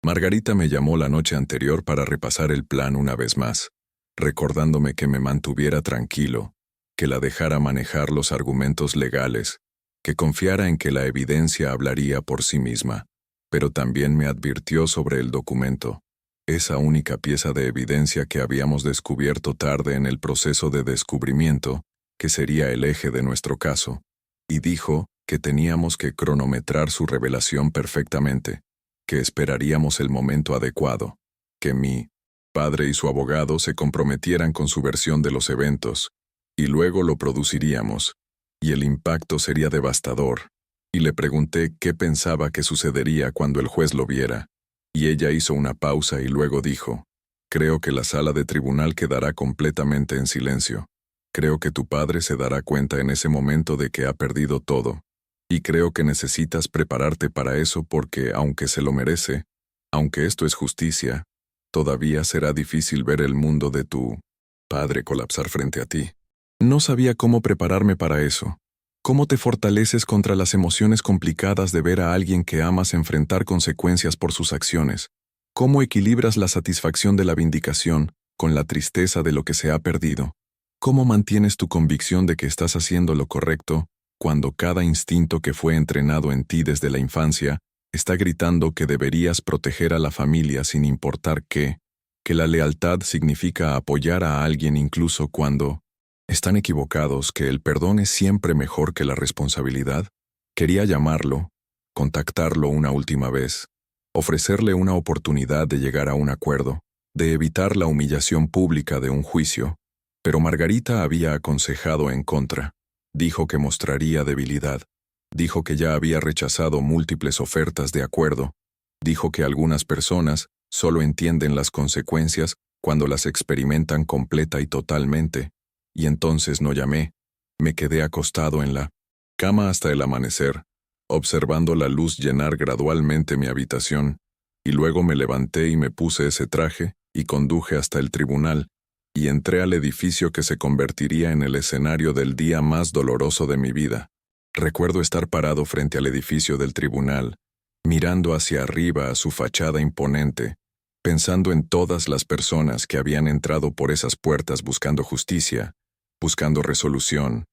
Margarita me llamó la noche anterior para repasar el plan una vez más, recordándome que me mantuviera tranquilo, que la dejara manejar los argumentos legales, que confiara en que la evidencia hablaría por sí misma, pero también me advirtió sobre el documento, esa única pieza de evidencia que habíamos descubierto tarde en el proceso de descubrimiento, que sería el eje de nuestro caso, y dijo que teníamos que cronometrar su revelación perfectamente, que esperaríamos el momento adecuado, que mi padre y su abogado se comprometieran con su versión de los eventos, y luego lo produciríamos, y el impacto sería devastador, y le pregunté qué pensaba que sucedería cuando el juez lo viera, y ella hizo una pausa y luego dijo, creo que la sala de tribunal quedará completamente en silencio, creo que tu padre se dará cuenta en ese momento de que ha perdido todo, y creo que necesitas prepararte para eso porque, aunque se lo merece, aunque esto es justicia, todavía será difícil ver el mundo de tu padre colapsar frente a ti. No sabía cómo prepararme para eso. ¿Cómo te fortaleces contra las emociones complicadas de ver a alguien que amas enfrentar consecuencias por sus acciones? ¿Cómo equilibras la satisfacción de la vindicación con la tristeza de lo que se ha perdido? ¿Cómo mantienes tu convicción de que estás haciendo lo correcto cuando cada instinto que fue entrenado en ti desde la infancia está gritando que deberías proteger a la familia sin importar qué, que la lealtad significa apoyar a alguien incluso cuando están equivocados, que el perdón es siempre mejor que la responsabilidad? Quería llamarlo, contactarlo una última vez, ofrecerle una oportunidad de llegar a un acuerdo, de evitar la humillación pública de un juicio, pero Margarita había aconsejado en contra. Dijo que mostraría debilidad. Dijo que ya había rechazado múltiples ofertas de acuerdo. Dijo que algunas personas solo entienden las consecuencias cuando las experimentan completa y totalmente. Y entonces no llamé. Me quedé acostado en la cama hasta el amanecer, observando la luz llenar gradualmente mi habitación, y luego me levanté y me puse ese traje y conduje hasta el tribunal, y entré al edificio que se convertiría en el escenario del día más doloroso de mi vida. Recuerdo estar parado frente al edificio del tribunal, mirando hacia arriba a su fachada imponente, pensando en todas las personas que habían entrado por esas puertas buscando justicia, buscando resolución,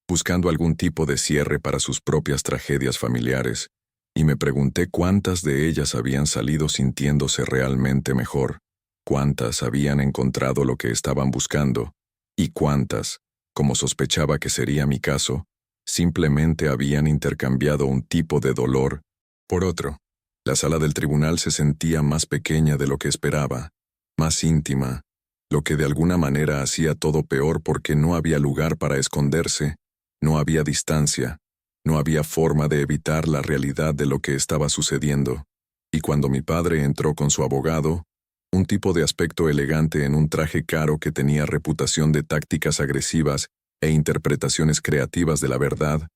buscando algún tipo de cierre para sus propias tragedias familiares, y me pregunté cuántas de ellas habían salido sintiéndose realmente mejor, cuántas habían encontrado lo que estaban buscando, y cuántas, como sospechaba que sería mi caso, simplemente habían intercambiado un tipo de dolor por otro. La sala del tribunal se sentía más pequeña de lo que esperaba, más íntima, lo que de alguna manera hacía todo peor porque no había lugar para esconderse, no había distancia, no había forma de evitar la realidad de lo que estaba sucediendo. Y cuando mi padre entró con su abogado, un tipo de aspecto elegante en un traje caro que tenía reputación de tácticas agresivas e interpretaciones creativas de la verdad,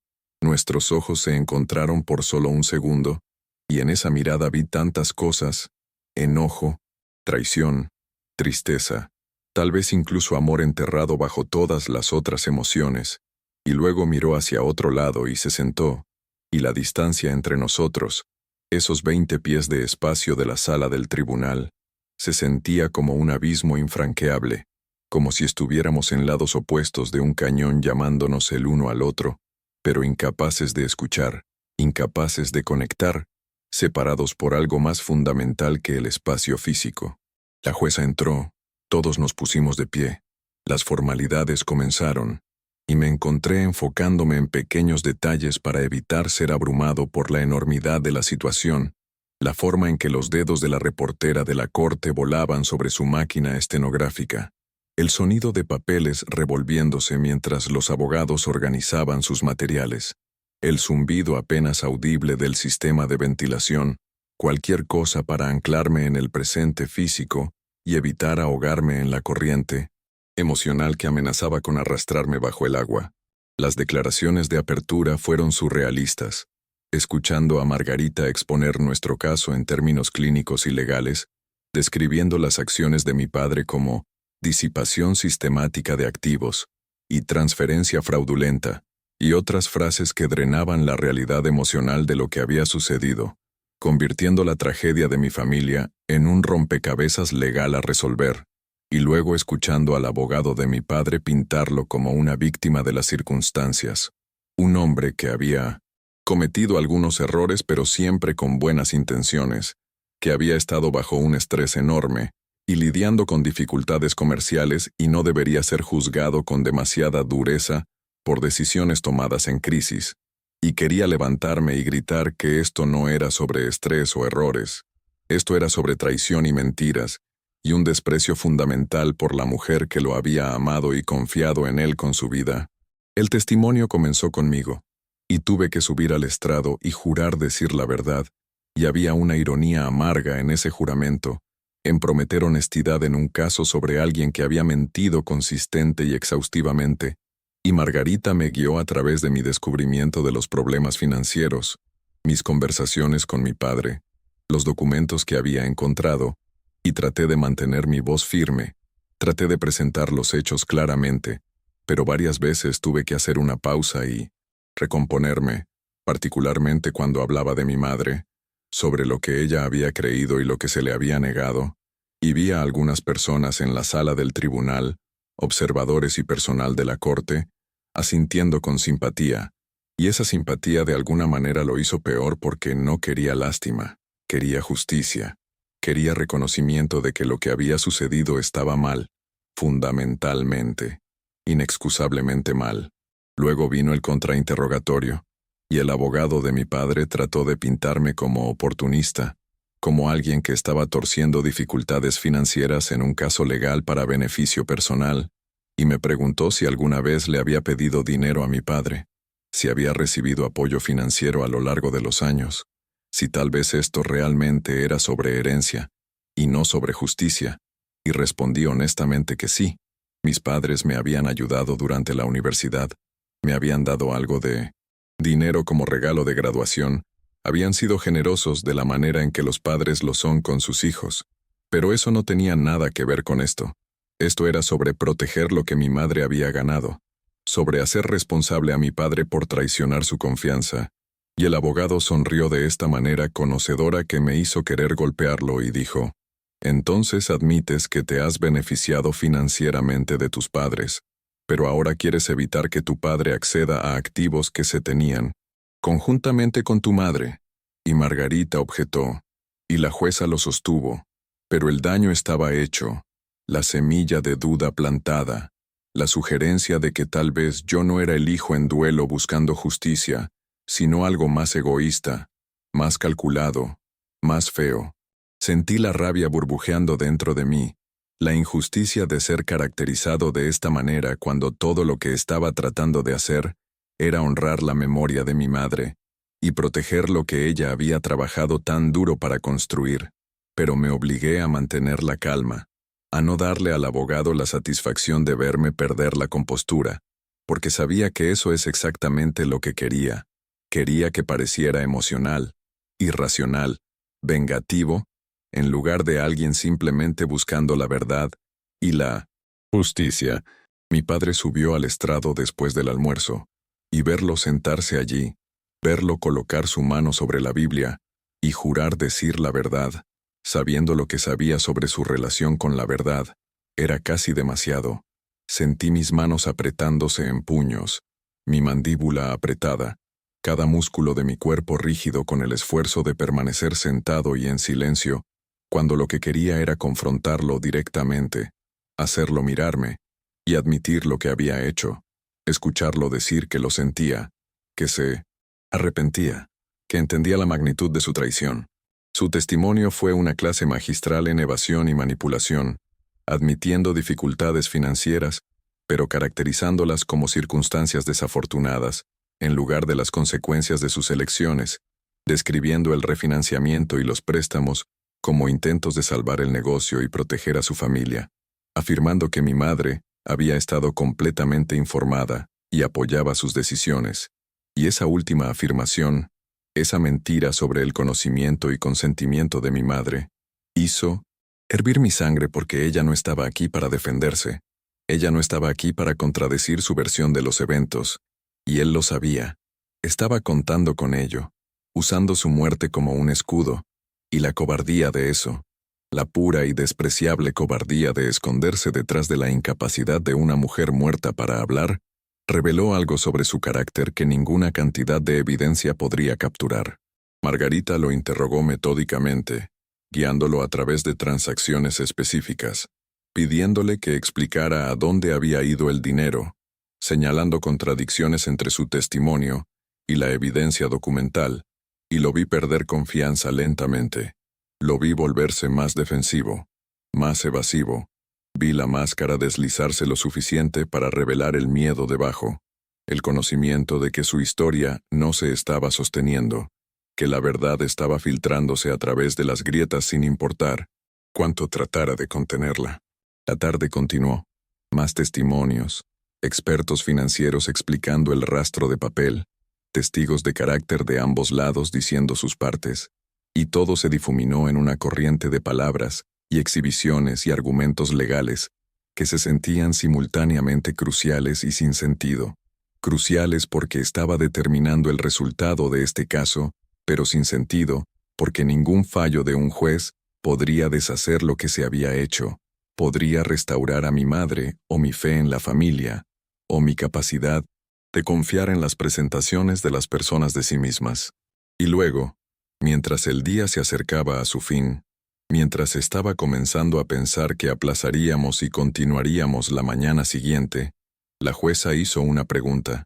nuestros ojos se encontraron por solo un segundo, y en esa mirada vi tantas cosas: enojo, traición, tristeza, tal vez incluso amor enterrado bajo todas las otras emociones, y luego miró hacia otro lado y se sentó, y la distancia entre nosotros, esos 20 pies de espacio de la sala del tribunal, se sentía como un abismo infranqueable, como si estuviéramos en lados opuestos de un cañón llamándonos el uno al otro, pero incapaces de escuchar, incapaces de conectar, separados por algo más fundamental que el espacio físico. La jueza entró, todos nos pusimos de pie, las formalidades comenzaron, y me encontré enfocándome en pequeños detalles para evitar ser abrumado por la enormidad de la situación, la forma en que los dedos de la reportera de la corte volaban sobre su máquina estenográfica, el sonido de papeles revolviéndose mientras los abogados organizaban sus materiales, el zumbido apenas audible del sistema de ventilación, cualquier cosa para anclarme en el presente físico y evitar ahogarme en la corriente emocional que amenazaba con arrastrarme bajo el agua. Las declaraciones de apertura fueron surrealistas. Escuchando a Margarita exponer nuestro caso en términos clínicos y legales, describiendo las acciones de mi padre como disipación sistemática de activos y transferencia fraudulenta, y otras frases que drenaban la realidad emocional de lo que había sucedido, convirtiendo la tragedia de mi familia en un rompecabezas legal a resolver, y luego escuchando al abogado de mi padre pintarlo como una víctima de las circunstancias, un hombre que había cometido algunos errores pero siempre con buenas intenciones, que había estado bajo un estrés enorme y lidiando con dificultades comerciales y no debería ser juzgado con demasiada dureza por decisiones tomadas en crisis, y quería levantarme y gritar que esto no era sobre estrés o errores, esto era sobre traición y mentiras, y un desprecio fundamental por la mujer que lo había amado y confiado en él con su vida. El testimonio comenzó conmigo, y tuve que subir al estrado y jurar decir la verdad, y había una ironía amarga en ese juramento, en prometer honestidad en un caso sobre alguien que había mentido consistente y exhaustivamente, y Margarita me guió a través de mi descubrimiento de los problemas financieros, mis conversaciones con mi padre, los documentos que había encontrado, y traté de mantener mi voz firme, traté de presentar los hechos claramente, pero varias veces tuve que hacer una pausa y recomponerme, particularmente cuando hablaba de mi madre, sobre lo que ella había creído y lo que se le había negado, y vi a algunas personas en la sala del tribunal, observadores y personal de la corte, asintiendo con simpatía, y esa simpatía de alguna manera lo hizo peor porque no quería lástima, quería justicia, quería reconocimiento de que lo que había sucedido estaba mal, fundamentalmente, inexcusablemente mal. Luego vino el contrainterrogatorio, y el abogado de mi padre trató de pintarme como oportunista, como alguien que estaba torciendo dificultades financieras en un caso legal para beneficio personal, y me preguntó si alguna vez le había pedido dinero a mi padre, si había recibido apoyo financiero a lo largo de los años, si tal vez esto realmente era sobre herencia, y no sobre justicia, y respondí honestamente que sí. Mis padres me habían ayudado durante la universidad, me habían dado algo de dinero como regalo de graduación, habían sido generosos de la manera en que los padres lo son con sus hijos, pero eso no tenía nada que ver con esto. Esto era sobre proteger lo que mi madre había ganado, sobre hacer responsable a mi padre por traicionar su confianza, y el abogado sonrió de esta manera conocedora que me hizo querer golpearlo y dijo, «Entonces admites que te has beneficiado financieramente de tus padres, pero ahora quieres evitar que tu padre acceda a activos que se tenían, conjuntamente con tu madre». Y Margarita objetó, y la jueza lo sostuvo, pero el daño estaba hecho, la semilla de duda plantada, la sugerencia de que tal vez yo no era el hijo en duelo buscando justicia, sino algo más egoísta, más calculado, más feo. Sentí la rabia burbujeando dentro de mí, la injusticia de ser caracterizado de esta manera cuando todo lo que estaba tratando de hacer era honrar la memoria de mi madre y proteger lo que ella había trabajado tan duro para construir, pero me obligué a mantener la calma, a no darle al abogado la satisfacción de verme perder la compostura, porque sabía que eso es exactamente lo que quería. Quería que pareciera emocional, irracional, vengativo, en lugar de alguien simplemente buscando la verdad y la justicia. Mi padre subió al estrado después del almuerzo, y verlo sentarse allí, verlo colocar su mano sobre la Biblia y jurar decir la verdad, sabiendo lo que sabía sobre su relación con la verdad, Era casi demasiado. Sentí mis manos apretándose en puños, mi mandíbula apretada, cada músculo de mi cuerpo rígido con el esfuerzo de permanecer sentado y en silencio, cuando lo que quería era confrontarlo directamente, hacerlo mirarme y admitir lo que había hecho, escucharlo decir que lo sentía, que se arrepentía, que entendía la magnitud de su traición. Su testimonio fue una clase magistral en evasión y manipulación, admitiendo dificultades financieras, pero caracterizándolas como circunstancias desafortunadas, en lugar de las consecuencias de sus elecciones, describiendo el refinanciamiento y los préstamos como intentos de salvar el negocio y proteger a su familia, afirmando que mi madre había estado completamente informada y apoyaba sus decisiones, y esa última afirmación, esa mentira sobre el conocimiento y consentimiento de mi madre, hizo hervir mi sangre porque ella no estaba aquí para defenderse, ella no estaba aquí para contradecir su versión de los eventos, y él lo sabía, estaba contando con ello, usando su muerte como un escudo, y la cobardía de eso, la pura y despreciable cobardía de esconderse detrás de la incapacidad de una mujer muerta para hablar, reveló algo sobre su carácter que ninguna cantidad de evidencia podría capturar. Margarita lo interrogó metódicamente, guiándolo a través de transacciones específicas, pidiéndole que explicara a dónde había ido el dinero, señalando contradicciones entre su testimonio y la evidencia documental, y lo vi perder confianza lentamente. Lo vi volverse más defensivo, más evasivo. Vi la máscara deslizarse lo suficiente para revelar el miedo debajo, el conocimiento de que su historia no se estaba sosteniendo, que la verdad estaba filtrándose a través de las grietas sin importar cuánto tratara de contenerla. La tarde continuó. Más testimonios, expertos financieros explicando el rastro de papel, testigos de carácter de ambos lados diciendo sus partes, y todo se difuminó en una corriente de palabras y exhibiciones y argumentos legales que se sentían simultáneamente cruciales y sin sentido. Cruciales porque estaba determinando el resultado de este caso, pero sin sentido, porque ningún fallo de un juez podría deshacer lo que se había hecho, podría restaurar a mi madre o mi fe en la familia, o mi capacidad de confiar en las presentaciones de las personas de sí mismas. Y luego, mientras el día se acercaba a su fin, mientras estaba comenzando a pensar que aplazaríamos y continuaríamos la mañana siguiente, la jueza hizo una pregunta,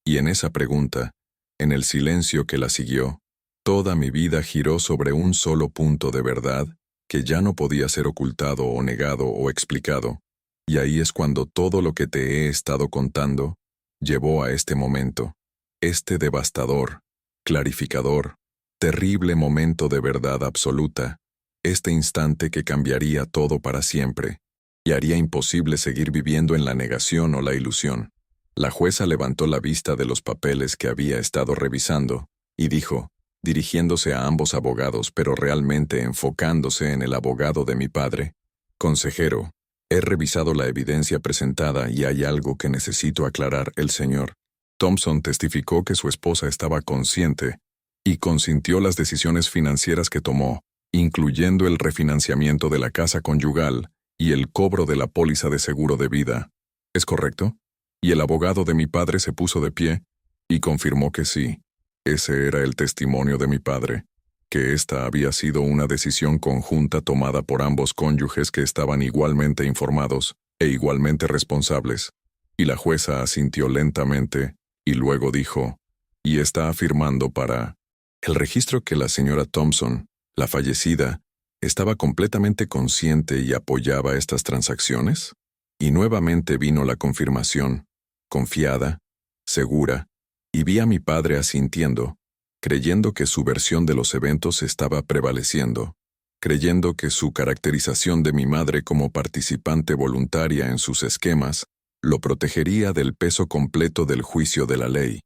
y en esa pregunta, en el silencio que la siguió, toda mi vida giró sobre un solo punto de verdad que ya no podía ser ocultado o negado o explicado, y ahí es cuando todo lo que te he estado contando llevó a este momento, este devastador, clarificador, terrible momento de verdad absoluta, este instante que cambiaría todo para siempre, y haría imposible seguir viviendo en la negación o la ilusión. La jueza levantó la vista de los papeles que había estado revisando, y dijo, dirigiéndose a ambos abogados pero realmente enfocándose en el abogado de mi padre, consejero, he revisado la evidencia presentada y hay algo que necesito aclarar. El señor Thompson testificó que su esposa estaba consciente y consintió las decisiones financieras que tomó, incluyendo el refinanciamiento de la casa conyugal y el cobro de la póliza de seguro de vida. ¿Es correcto? Y el abogado de mi padre se puso de pie y confirmó que sí. Ese era el testimonio de mi padre, que esta había sido una decisión conjunta tomada por ambos cónyuges que estaban igualmente informados e igualmente responsables. Y la jueza asintió lentamente y luego dijo, y está afirmando para el registro que la señora Thompson, la fallecida, estaba completamente consciente y apoyaba estas transacciones. Y nuevamente vino la confirmación, confiada, segura, y vi a mi padre asintiendo, creyendo que su versión de los eventos estaba prevaleciendo, creyendo que su caracterización de mi madre como participante voluntaria en sus esquemas lo protegería del peso completo del juicio de la ley.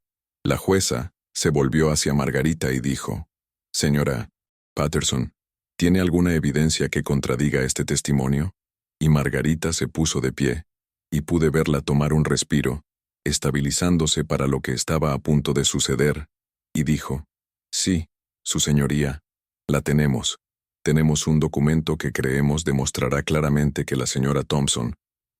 La jueza se volvió hacia Margarita y dijo, «Señora Patterson, ¿tiene alguna evidencia que contradiga este testimonio?» Y Margarita se puso de pie, y pude verla tomar un respiro, estabilizándose para lo que estaba a punto de suceder, y dijo, «Sí, su señoría, la tenemos». Tenemos un documento que creemos demostrará claramente que la señora Thompson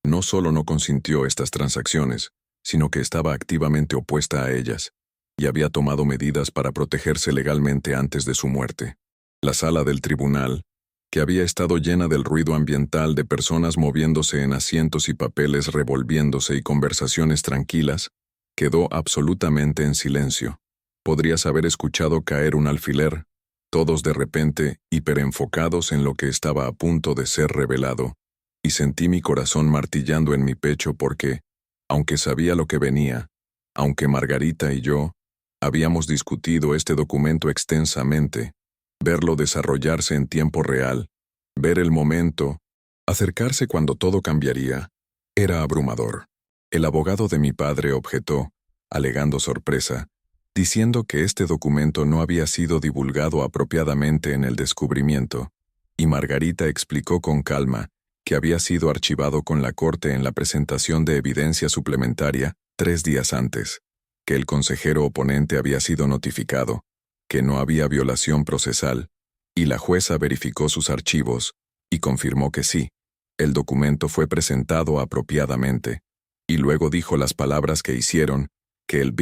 no solo no consintió estas transacciones, sino que estaba activamente opuesta a ellas, y había tomado medidas para protegerse legalmente antes de su muerte. La sala del tribunal, que había estado llena del ruido ambiental de personas moviéndose en asientos y papeles revolviéndose y conversaciones tranquilas, quedó absolutamente en silencio. Podrías haber escuchado caer un alfiler, todos de repente hiperenfocados en lo que estaba a punto de ser revelado, y sentí mi corazón martillando en mi pecho porque, aunque sabía lo que venía, aunque Margarita y yo habíamos discutido este documento extensamente, verlo desarrollarse en tiempo real, ver el momento, acercarse cuando todo cambiaría, era abrumador. El abogado de mi padre objetó, alegando sorpresa, diciendo que este documento no había sido divulgado apropiadamente en el descubrimiento, y Margarita explicó con calma que había sido archivado con la corte en la presentación de evidencia suplementaria 3 días antes, que el consejero oponente había sido notificado, que no había violación procesal, y la jueza verificó sus archivos y confirmó que sí, el documento fue presentado apropiadamente, y luego dijo las palabras que hicieron que el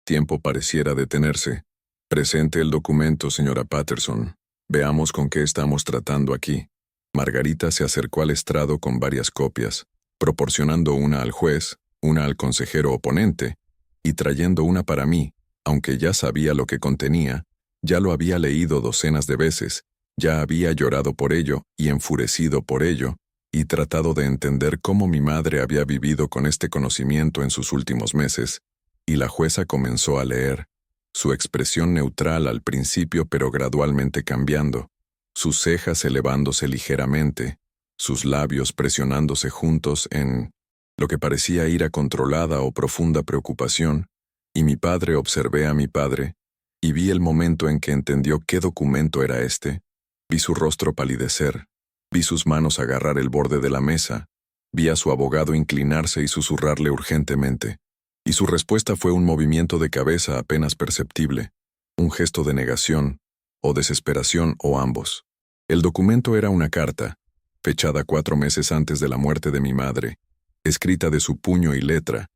tiempo pareciera detenerse. Presente el documento, señora Patterson. Veamos con qué estamos tratando aquí. Margarita se acercó al estrado con varias copias, proporcionando una al juez, una al consejero oponente, y trayendo una para mí, aunque ya sabía lo que contenía, ya lo había leído docenas de veces, ya había llorado por ello y enfurecido por ello, y tratado de entender cómo mi madre había vivido con este conocimiento en sus últimos meses, y la jueza comenzó a leer, su expresión neutral al principio pero gradualmente cambiando, sus cejas elevándose ligeramente, sus labios presionándose juntos en lo que parecía ira controlada o profunda preocupación, y mi padre observé a mi padre, y vi el momento en que entendió qué documento era este, vi su rostro palidecer, vi sus manos agarrar el borde de la mesa, vi a su abogado inclinarse y susurrarle urgentemente, y su respuesta fue un movimiento de cabeza apenas perceptible, un gesto de negación, o desesperación o ambos. El documento era una carta, fechada 4 meses antes de la muerte de mi madre, escrita de su puño y letra,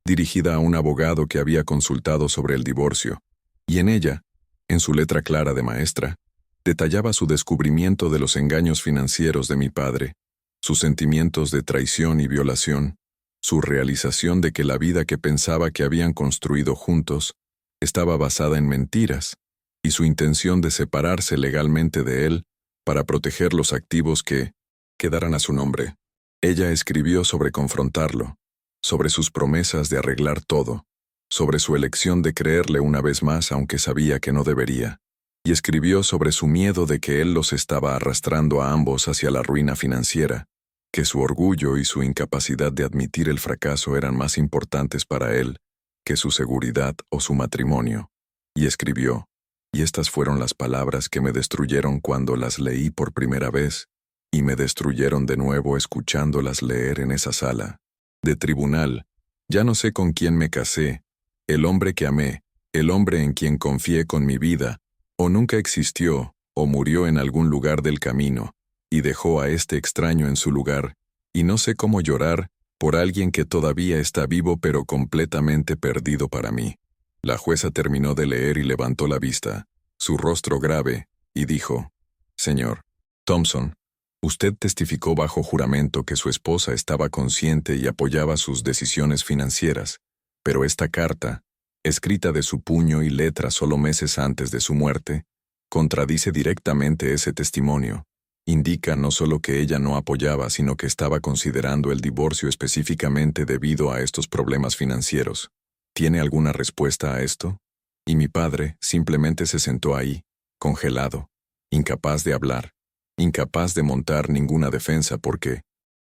dirigida a un abogado que había consultado sobre el divorcio, y en ella, en su letra clara de maestra, detallaba su descubrimiento de los engaños financieros de mi padre, sus sentimientos de traición y violación, su realización de que la vida que pensaba que habían construido juntos estaba basada en mentiras, y su intención de separarse legalmente de él para proteger los activos que quedaran a su nombre. Ella escribió sobre confrontarlo, sobre sus promesas de arreglar todo, sobre su elección de creerle una vez más aunque sabía que no debería, y escribió sobre su miedo de que él los estaba arrastrando a ambos hacia la ruina financiera, que su orgullo y su incapacidad de admitir el fracaso eran más importantes para él que su seguridad o su matrimonio. Y escribió, y estas fueron las palabras que me destruyeron cuando las leí por primera vez, y me destruyeron de nuevo escuchándolas leer en esa sala de tribunal. Ya no sé con quién me casé, el hombre que amé, el hombre en quien confié con mi vida, o nunca existió, o murió en algún lugar del camino, y dejó a este extraño en su lugar, y no sé cómo llorar por alguien que todavía está vivo pero completamente perdido para mí. La jueza terminó de leer y levantó la vista, su rostro grave, y dijo, «Señor Thompson, usted testificó bajo juramento que su esposa estaba consciente y apoyaba sus decisiones financieras, pero esta carta, escrita de su puño y letra solo meses antes de su muerte, contradice directamente ese testimonio. Indica no solo que ella no apoyaba, sino que estaba considerando el divorcio específicamente debido a estos problemas financieros. ¿Tiene alguna respuesta a esto?» Y mi padre simplemente se sentó ahí, congelado, incapaz de hablar, incapaz de montar ninguna defensa porque,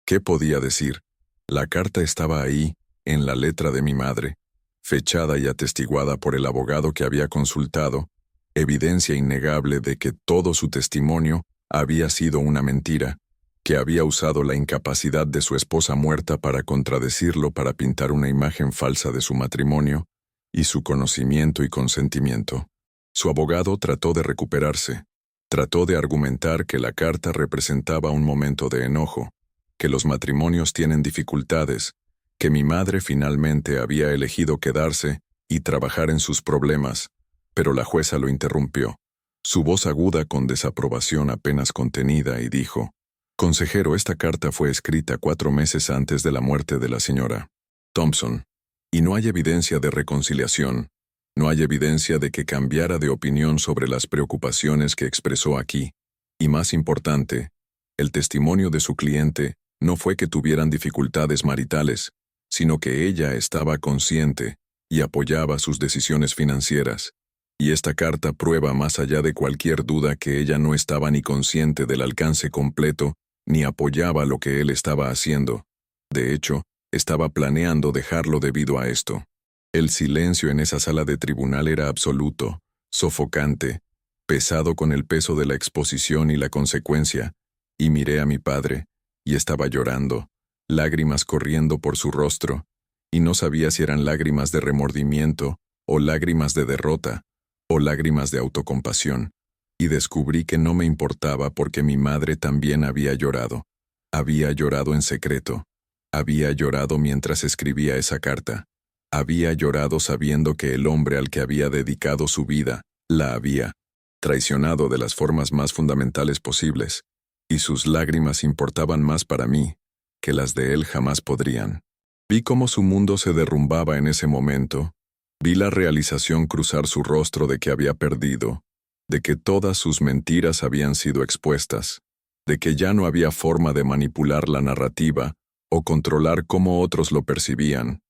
¿qué podía decir? La carta estaba ahí, en la letra de mi madre, fechada y atestiguada por el abogado que había consultado, evidencia innegable de que todo su testimonio había sido una mentira, que había usado la incapacidad de su esposa muerta para contradecirlo para pintar una imagen falsa de su matrimonio y su conocimiento y consentimiento. Su abogado trató de recuperarse, Trató de argumentar que la carta representaba un momento de enojo, que los matrimonios tienen dificultades, que mi madre finalmente había elegido quedarse y trabajar en sus problemas, pero la jueza lo interrumpió. Su voz aguda con desaprobación apenas contenida y dijo: «Consejero, esta carta fue escrita 4 meses antes de la muerte de la señora Thompson, y no hay evidencia de reconciliación, no hay evidencia de que cambiara de opinión sobre las preocupaciones que expresó aquí, y más importante, el testimonio de su cliente no fue que tuvieran dificultades maritales, sino que ella estaba consciente y apoyaba sus decisiones financieras. Y esta carta prueba más allá de cualquier duda que ella no estaba ni consciente del alcance completo, ni apoyaba lo que él estaba haciendo. De hecho, estaba planeando dejarlo debido a esto». El silencio en esa sala de tribunal era absoluto, sofocante, pesado con el peso de la exposición y la consecuencia, y miré a mi padre, y estaba llorando, lágrimas corriendo por su rostro, y no sabía si eran lágrimas de remordimiento, o lágrimas de derrota, o lágrimas de autocompasión, y descubrí que no me importaba porque mi madre también había llorado en secreto, había llorado mientras escribía esa carta. Había llorado sabiendo que el hombre al que había dedicado su vida la había traicionado de las formas más fundamentales posibles, y sus lágrimas importaban más para mí que las de él jamás podrían. Vi cómo su mundo se derrumbaba en ese momento, vi la realización cruzar su rostro de que había perdido, de que todas sus mentiras habían sido expuestas, de que ya no había forma de manipular la narrativa o controlar cómo otros lo percibían.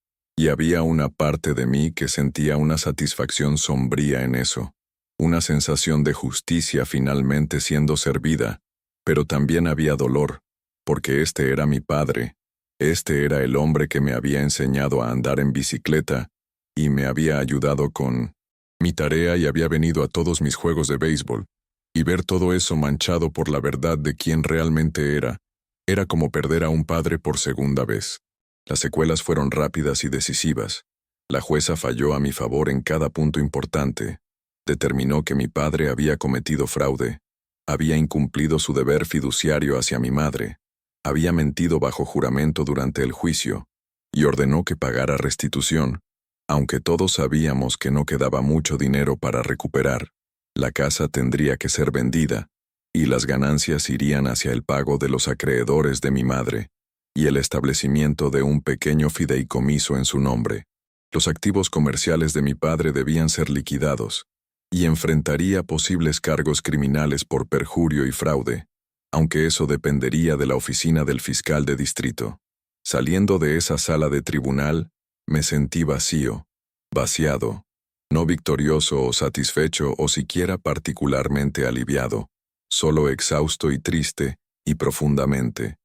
Y había una parte de mí que sentía una satisfacción sombría en eso, una sensación de justicia finalmente siendo servida, pero también había dolor, porque este era mi padre, este era el hombre que me había enseñado a andar en bicicleta y me había ayudado con mi tarea y había venido a todos mis juegos de béisbol, y ver todo eso manchado por la verdad de quién realmente era como perder a un padre por segunda vez. Las secuelas fueron rápidas y decisivas. La jueza falló a mi favor en cada punto importante. Determinó que mi padre había cometido fraude, había incumplido su deber fiduciario hacia mi madre, había mentido bajo juramento durante el juicio, y ordenó que pagara restitución, aunque todos sabíamos que no quedaba mucho dinero para recuperar. La casa tendría que ser vendida, y las ganancias irían hacia el pago de los acreedores de mi madre y el establecimiento de un pequeño fideicomiso en su nombre. Los activos comerciales de mi padre debían ser liquidados, y enfrentaría posibles cargos criminales por perjurio y fraude, aunque eso dependería de la oficina del fiscal de distrito. Saliendo de esa sala de tribunal, me sentí vacío, vaciado, no victorioso o satisfecho o siquiera particularmente aliviado, solo exhausto y triste, y profundamente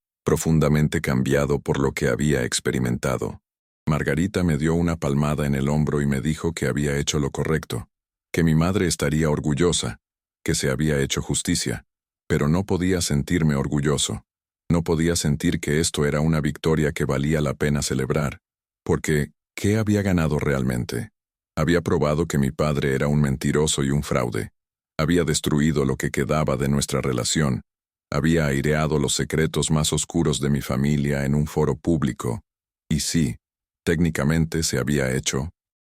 cambiado por lo que había experimentado. Margarita me dio una palmada en el hombro y me dijo que había hecho lo correcto, que mi madre estaría orgullosa, que se había hecho justicia, pero no podía sentirme orgulloso. No podía sentir que esto era una victoria que valía la pena celebrar, porque, ¿qué había ganado realmente? Había probado que mi padre era un mentiroso y un fraude. Había destruido lo que quedaba de nuestra relación. Había aireado los secretos más oscuros de mi familia en un foro público. Y sí, técnicamente se había hecho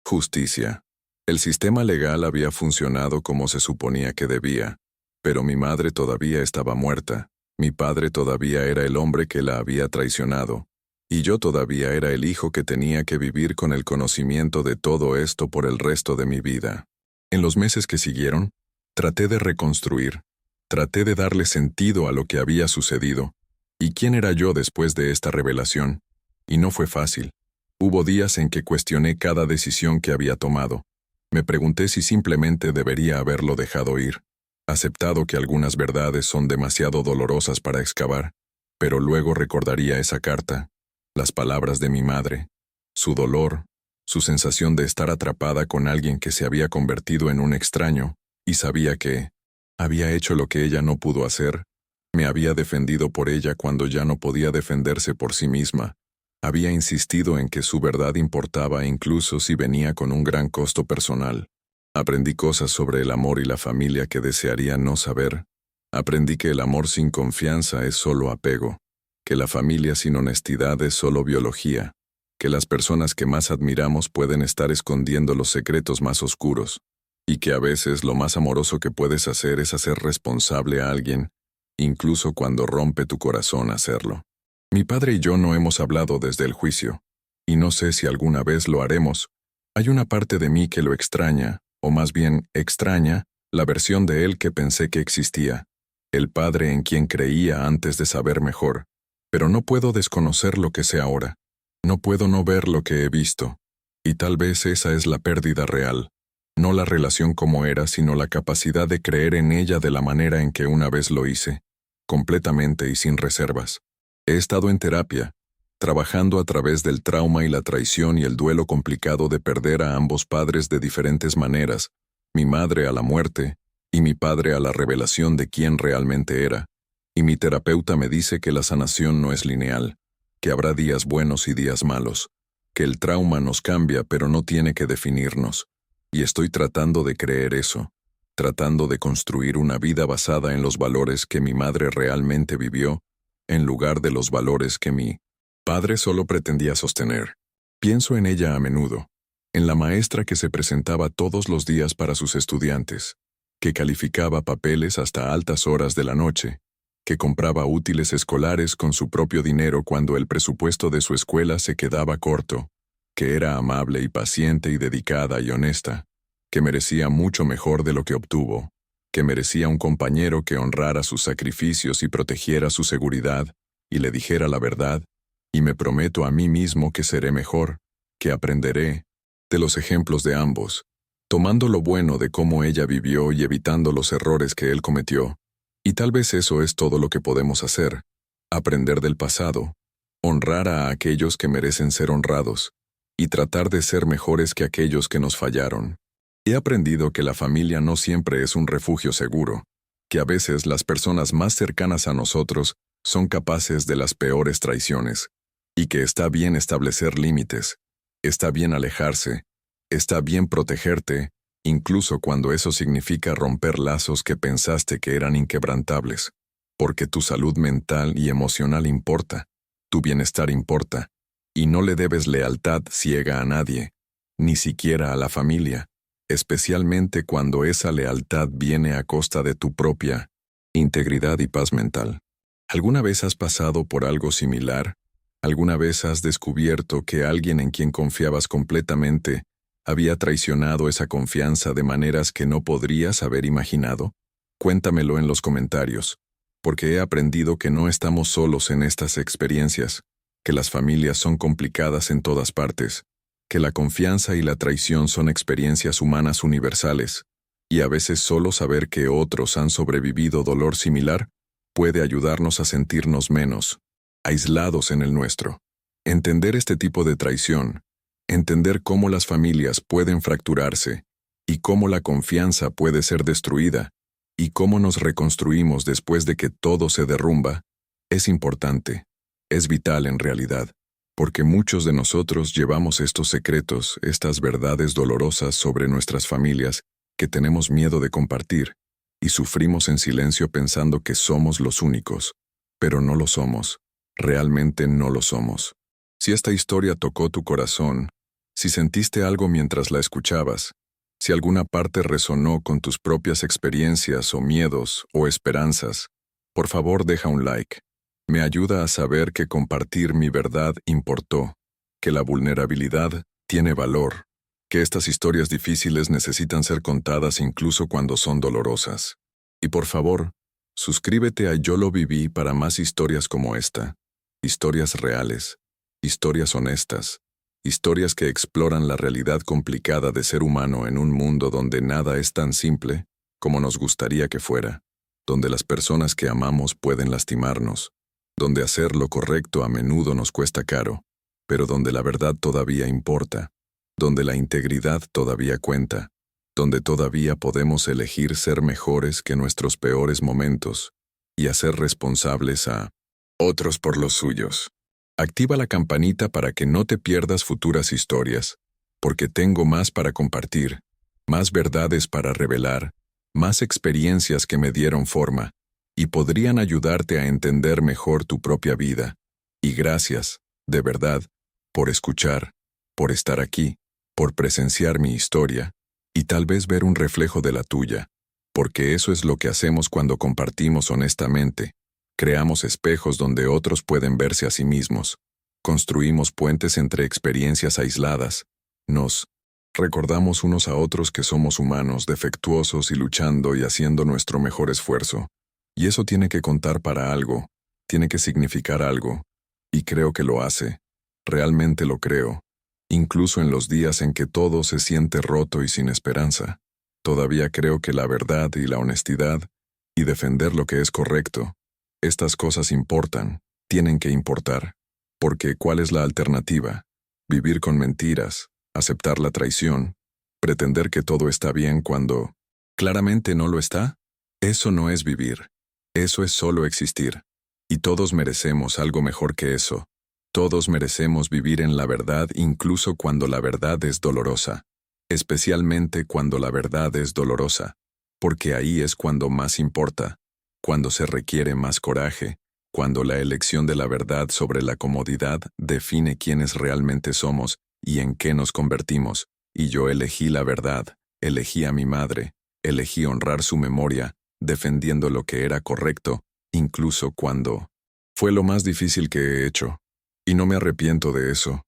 justicia. El sistema legal había funcionado como se suponía que debía, pero mi madre todavía estaba muerta, mi padre todavía era el hombre que la había traicionado, y yo todavía era el hijo que tenía que vivir con el conocimiento de todo esto por el resto de mi vida. En los meses que siguieron, traté de reconstruir, traté de darle sentido a lo que había sucedido, y quién era yo después de esta revelación, y no fue fácil. Hubo días en que cuestioné cada decisión que había tomado. Me pregunté si simplemente debería haberlo dejado ir, aceptado que algunas verdades son demasiado dolorosas para excavar, pero luego recordaría esa carta, las palabras de mi madre, su dolor, su sensación de estar atrapada con alguien que se había convertido en un extraño, y sabía que había hecho lo que ella no pudo hacer, me había defendido por ella cuando ya no podía defenderse por sí misma, había insistido en que su verdad importaba incluso si venía con un gran costo personal. Aprendí cosas sobre el amor y la familia que desearía no saber. Aprendí que el amor sin confianza es solo apego, que la familia sin honestidad es solo biología, que las personas que más admiramos pueden estar escondiendo los secretos más oscuros, y que a veces lo más amoroso que puedes hacer es hacer responsable a alguien, incluso cuando rompe tu corazón hacerlo. Mi padre y yo no hemos hablado desde el juicio, y no sé si alguna vez lo haremos. Hay una parte de mí que lo extraña, o más bien extraña, la versión de él que pensé que existía, el padre en quien creía antes de saber mejor, pero no puedo desconocer lo que sé ahora, no puedo no ver lo que he visto, y tal vez esa es la pérdida real, no la relación como era, sino la capacidad de creer en ella de la manera en que una vez lo hice, completamente y sin reservas. He estado en terapia, trabajando a través del trauma y la traición y el duelo complicado de perder a ambos padres de diferentes maneras, mi madre a la muerte y mi padre a la revelación de quién realmente era. Y mi terapeuta me dice que la sanación no es lineal, que habrá días buenos y días malos, que el trauma nos cambia pero no tiene que definirnos. Y estoy tratando de creer eso, tratando de construir una vida basada en los valores que mi madre realmente vivió, en lugar de los valores que mi padre solo pretendía sostener. Pienso en ella a menudo, en la maestra que se presentaba todos los días para sus estudiantes, que calificaba papeles hasta altas horas de la noche, que compraba útiles escolares con su propio dinero cuando el presupuesto de su escuela se quedaba corto, que era amable y paciente y dedicada y honesta, que merecía mucho mejor de lo que obtuvo, que merecía un compañero que honrara sus sacrificios y protegiera su seguridad, y le dijera la verdad, y me prometo a mí mismo que seré mejor, que aprenderé de los ejemplos de ambos, tomando lo bueno de cómo ella vivió y evitando los errores que él cometió. Y tal vez eso es todo lo que podemos hacer, aprender del pasado, honrar a aquellos que merecen ser honrados, y tratar de ser mejores que aquellos que nos fallaron. He aprendido que la familia no siempre es un refugio seguro, que a veces las personas más cercanas a nosotros son capaces de las peores traiciones, y que está bien establecer límites, está bien alejarse, está bien protegerte, incluso cuando eso significa romper lazos que pensaste que eran inquebrantables, porque tu salud mental y emocional importa, tu bienestar importa, y no le debes lealtad ciega a nadie, ni siquiera a la familia, especialmente cuando esa lealtad viene a costa de tu propia integridad y paz mental. ¿Alguna vez has pasado por algo similar? ¿Alguna vez has descubierto que alguien en quien confiabas completamente había traicionado esa confianza de maneras que no podrías haber imaginado? Cuéntamelo en los comentarios, porque he aprendido que no estamos solos en estas experiencias, que las familias son complicadas en todas partes, que la confianza y la traición son experiencias humanas universales, y a veces solo saber que otros han sobrevivido dolor similar puede ayudarnos a sentirnos menos aislados en el nuestro. Entender este tipo de traición, entender cómo las familias pueden fracturarse y cómo la confianza puede ser destruida y cómo nos reconstruimos después de que todo se derrumba, es importante, es vital en realidad, porque muchos de nosotros llevamos estos secretos, estas verdades dolorosas sobre nuestras familias que tenemos miedo de compartir y sufrimos en silencio pensando que somos los únicos, pero no lo somos. Realmente no lo somos. Si esta historia tocó tu corazón, si sentiste algo mientras la escuchabas, si alguna parte resonó con tus propias experiencias o miedos o esperanzas, por favor deja un like. Me ayuda a saber que compartir mi verdad importó, que la vulnerabilidad tiene valor, que estas historias difíciles necesitan ser contadas incluso cuando son dolorosas. Y por favor, suscríbete a Yo lo viví para más historias como esta. Historias reales, historias honestas, historias que exploran la realidad complicada de ser humano en un mundo donde nada es tan simple como nos gustaría que fuera, donde las personas que amamos pueden lastimarnos, donde hacer lo correcto a menudo nos cuesta caro, pero donde la verdad todavía importa, donde la integridad todavía cuenta, donde todavía podemos elegir ser mejores que nuestros peores momentos y hacer responsables a otros por los suyos. Activa la campanita para que no te pierdas futuras historias, porque tengo más para compartir, más verdades para revelar, más experiencias que me dieron forma, y podrían ayudarte a entender mejor tu propia vida. Y gracias, de verdad, por escuchar, por estar aquí, por presenciar mi historia, y tal vez ver un reflejo de la tuya, porque eso es lo que hacemos cuando compartimos honestamente. Creamos espejos donde otros pueden verse a sí mismos. Construimos puentes entre experiencias aisladas. Nos recordamos unos a otros que somos humanos, defectuosos y luchando y haciendo nuestro mejor esfuerzo. Y eso tiene que contar para algo, tiene que significar algo. Y creo que lo hace. Realmente lo creo. Incluso en los días en que todo se siente roto y sin esperanza. Todavía creo que la verdad y la honestidad, y defender lo que es correcto, estas cosas importan, tienen que importar. Porque ¿cuál es la alternativa? Vivir con mentiras, aceptar la traición, pretender que todo está bien cuando claramente no lo está. Eso no es vivir. Eso es solo existir. Y todos merecemos algo mejor que eso. Todos merecemos vivir en la verdad incluso cuando la verdad es dolorosa. Especialmente cuando la verdad es dolorosa. Porque ahí es cuando más importa. Cuando se requiere más coraje. Cuando la elección de la verdad sobre la comodidad define quiénes realmente somos y en qué nos convertimos. Y yo elegí la verdad, elegí a mi madre, elegí honrar su memoria, defendiendo lo que era correcto, incluso cuando fue lo más difícil que he hecho. Y no me arrepiento de eso.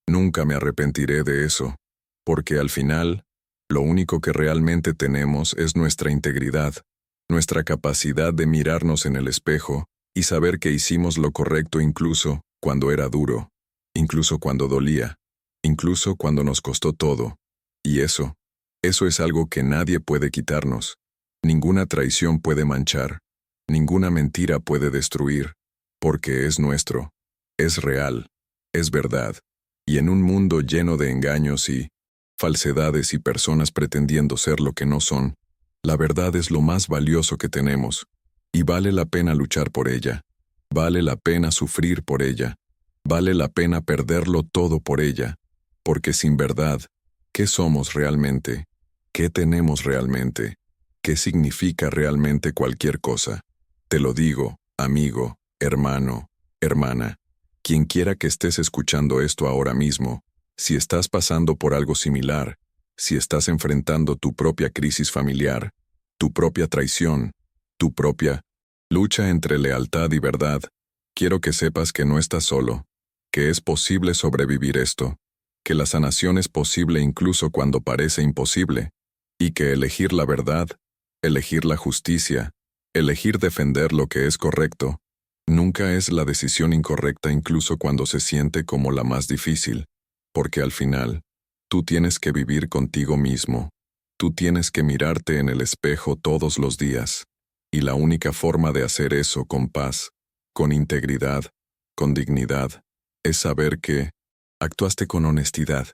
Nunca me arrepentiré de eso. Porque al final, lo único que realmente tenemos es nuestra integridad, nuestra capacidad de mirarnos en el espejo y saber que hicimos lo correcto incluso cuando era duro, incluso cuando dolía, incluso cuando nos costó todo. Y eso es algo que nadie puede quitarnos. Ninguna traición puede manchar, ninguna mentira puede destruir, porque es nuestro, es real, es verdad. Y en un mundo lleno de engaños y falsedades y personas pretendiendo ser lo que no son, la verdad es lo más valioso que tenemos. Y vale la pena luchar por ella. Vale la pena sufrir por ella. Vale la pena perderlo todo por ella. Porque sin verdad, ¿qué somos realmente? ¿Qué tenemos realmente? ¿Qué significa realmente cualquier cosa? Te lo digo, amigo, hermano, hermana. Quien quiera que estés escuchando esto ahora mismo, si estás pasando por algo similar, si estás enfrentando tu propia crisis familiar, tu propia traición, tu propia lucha entre lealtad y verdad, quiero que sepas que no estás solo, que es posible sobrevivir esto, que la sanación es posible incluso cuando parece imposible, y que elegir la verdad, elegir la justicia, elegir defender lo que es correcto, nunca es la decisión incorrecta incluso cuando se siente como la más difícil, porque al final, tú tienes que vivir contigo mismo, tú tienes que mirarte en el espejo todos los días. Y la única forma de hacer eso con paz, con integridad, con dignidad, es saber que actuaste con honestidad,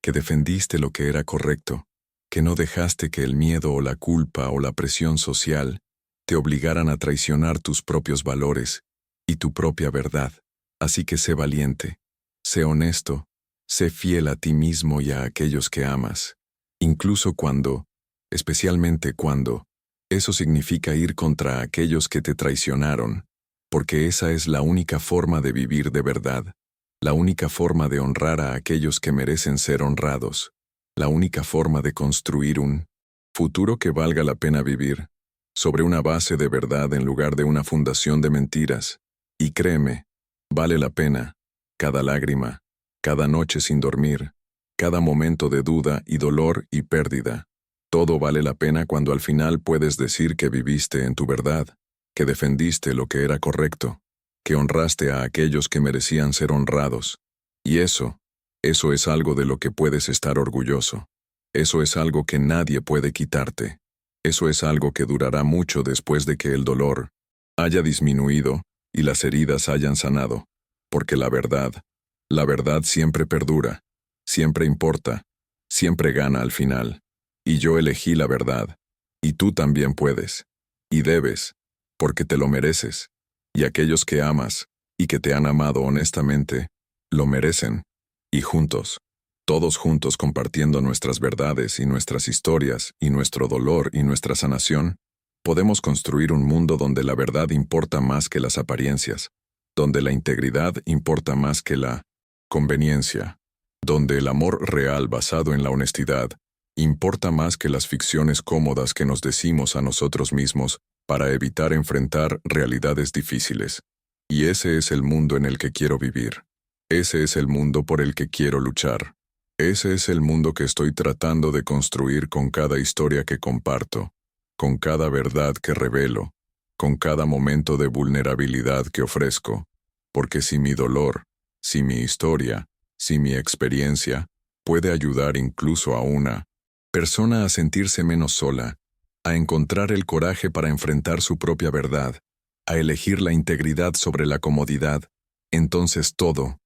que defendiste lo que era correcto, que no dejaste que el miedo o la culpa o la presión social te obligaran a traicionar tus propios valores y tu propia verdad. Así que sé valiente, sé honesto, sé fiel a ti mismo y a aquellos que amas, incluso cuando, especialmente cuando, eso significa ir contra aquellos que te traicionaron, porque esa es la única forma de vivir de verdad, la única forma de honrar a aquellos que merecen ser honrados, la única forma de construir un futuro que valga la pena vivir, sobre una base de verdad en lugar de una fundación de mentiras. Y créeme, vale la pena, cada lágrima, cada noche sin dormir, cada momento de duda y dolor y pérdida. Todo vale la pena cuando al final puedes decir que viviste en tu verdad, que defendiste lo que era correcto, que honraste a aquellos que merecían ser honrados. Y eso es algo de lo que puedes estar orgulloso. Eso es algo que nadie puede quitarte. Eso es algo que durará mucho después de que el dolor haya disminuido y las heridas hayan sanado, porque la verdad siempre perdura, siempre importa, siempre gana al final. Y yo elegí la verdad, y tú también puedes, y debes, porque te lo mereces, y aquellos que amas, y que te han amado honestamente, lo merecen, y juntos, todos juntos compartiendo nuestras verdades y nuestras historias y nuestro dolor y nuestra sanación, podemos construir un mundo donde la verdad importa más que las apariencias, donde la integridad importa más que la conveniencia, donde el amor real basado en la honestidad importa más que las ficciones cómodas que nos decimos a nosotros mismos para evitar enfrentar realidades difíciles. Y ese es el mundo en el que quiero vivir. Ese es el mundo por el que quiero luchar. Ese es el mundo que estoy tratando de construir con cada historia que comparto, con cada verdad que revelo, con cada momento de vulnerabilidad que ofrezco, porque si mi dolor, si mi historia, si mi experiencia puede ayudar incluso a una persona a sentirse menos sola, a encontrar el coraje para enfrentar su propia verdad, a elegir la integridad sobre la comodidad, entonces todo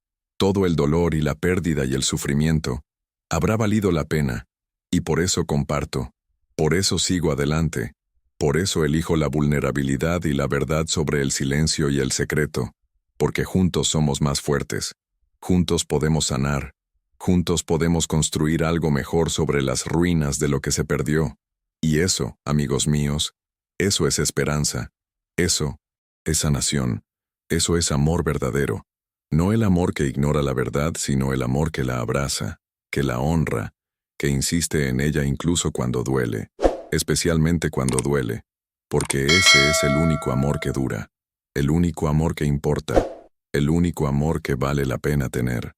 el dolor y la pérdida y el sufrimiento, habrá valido la pena, y por eso comparto, por eso sigo adelante, por eso elijo la vulnerabilidad y la verdad sobre el silencio y el secreto, porque juntos somos más fuertes, juntos podemos sanar, juntos podemos construir algo mejor sobre las ruinas de lo que se perdió, y eso, amigos míos, eso es esperanza, eso es sanación, eso es amor verdadero. No el amor que ignora la verdad, sino el amor que la abraza, que la honra, que insiste en ella incluso cuando duele, especialmente cuando duele, porque ese es el único amor que dura, el único amor que importa, el único amor que vale la pena tener.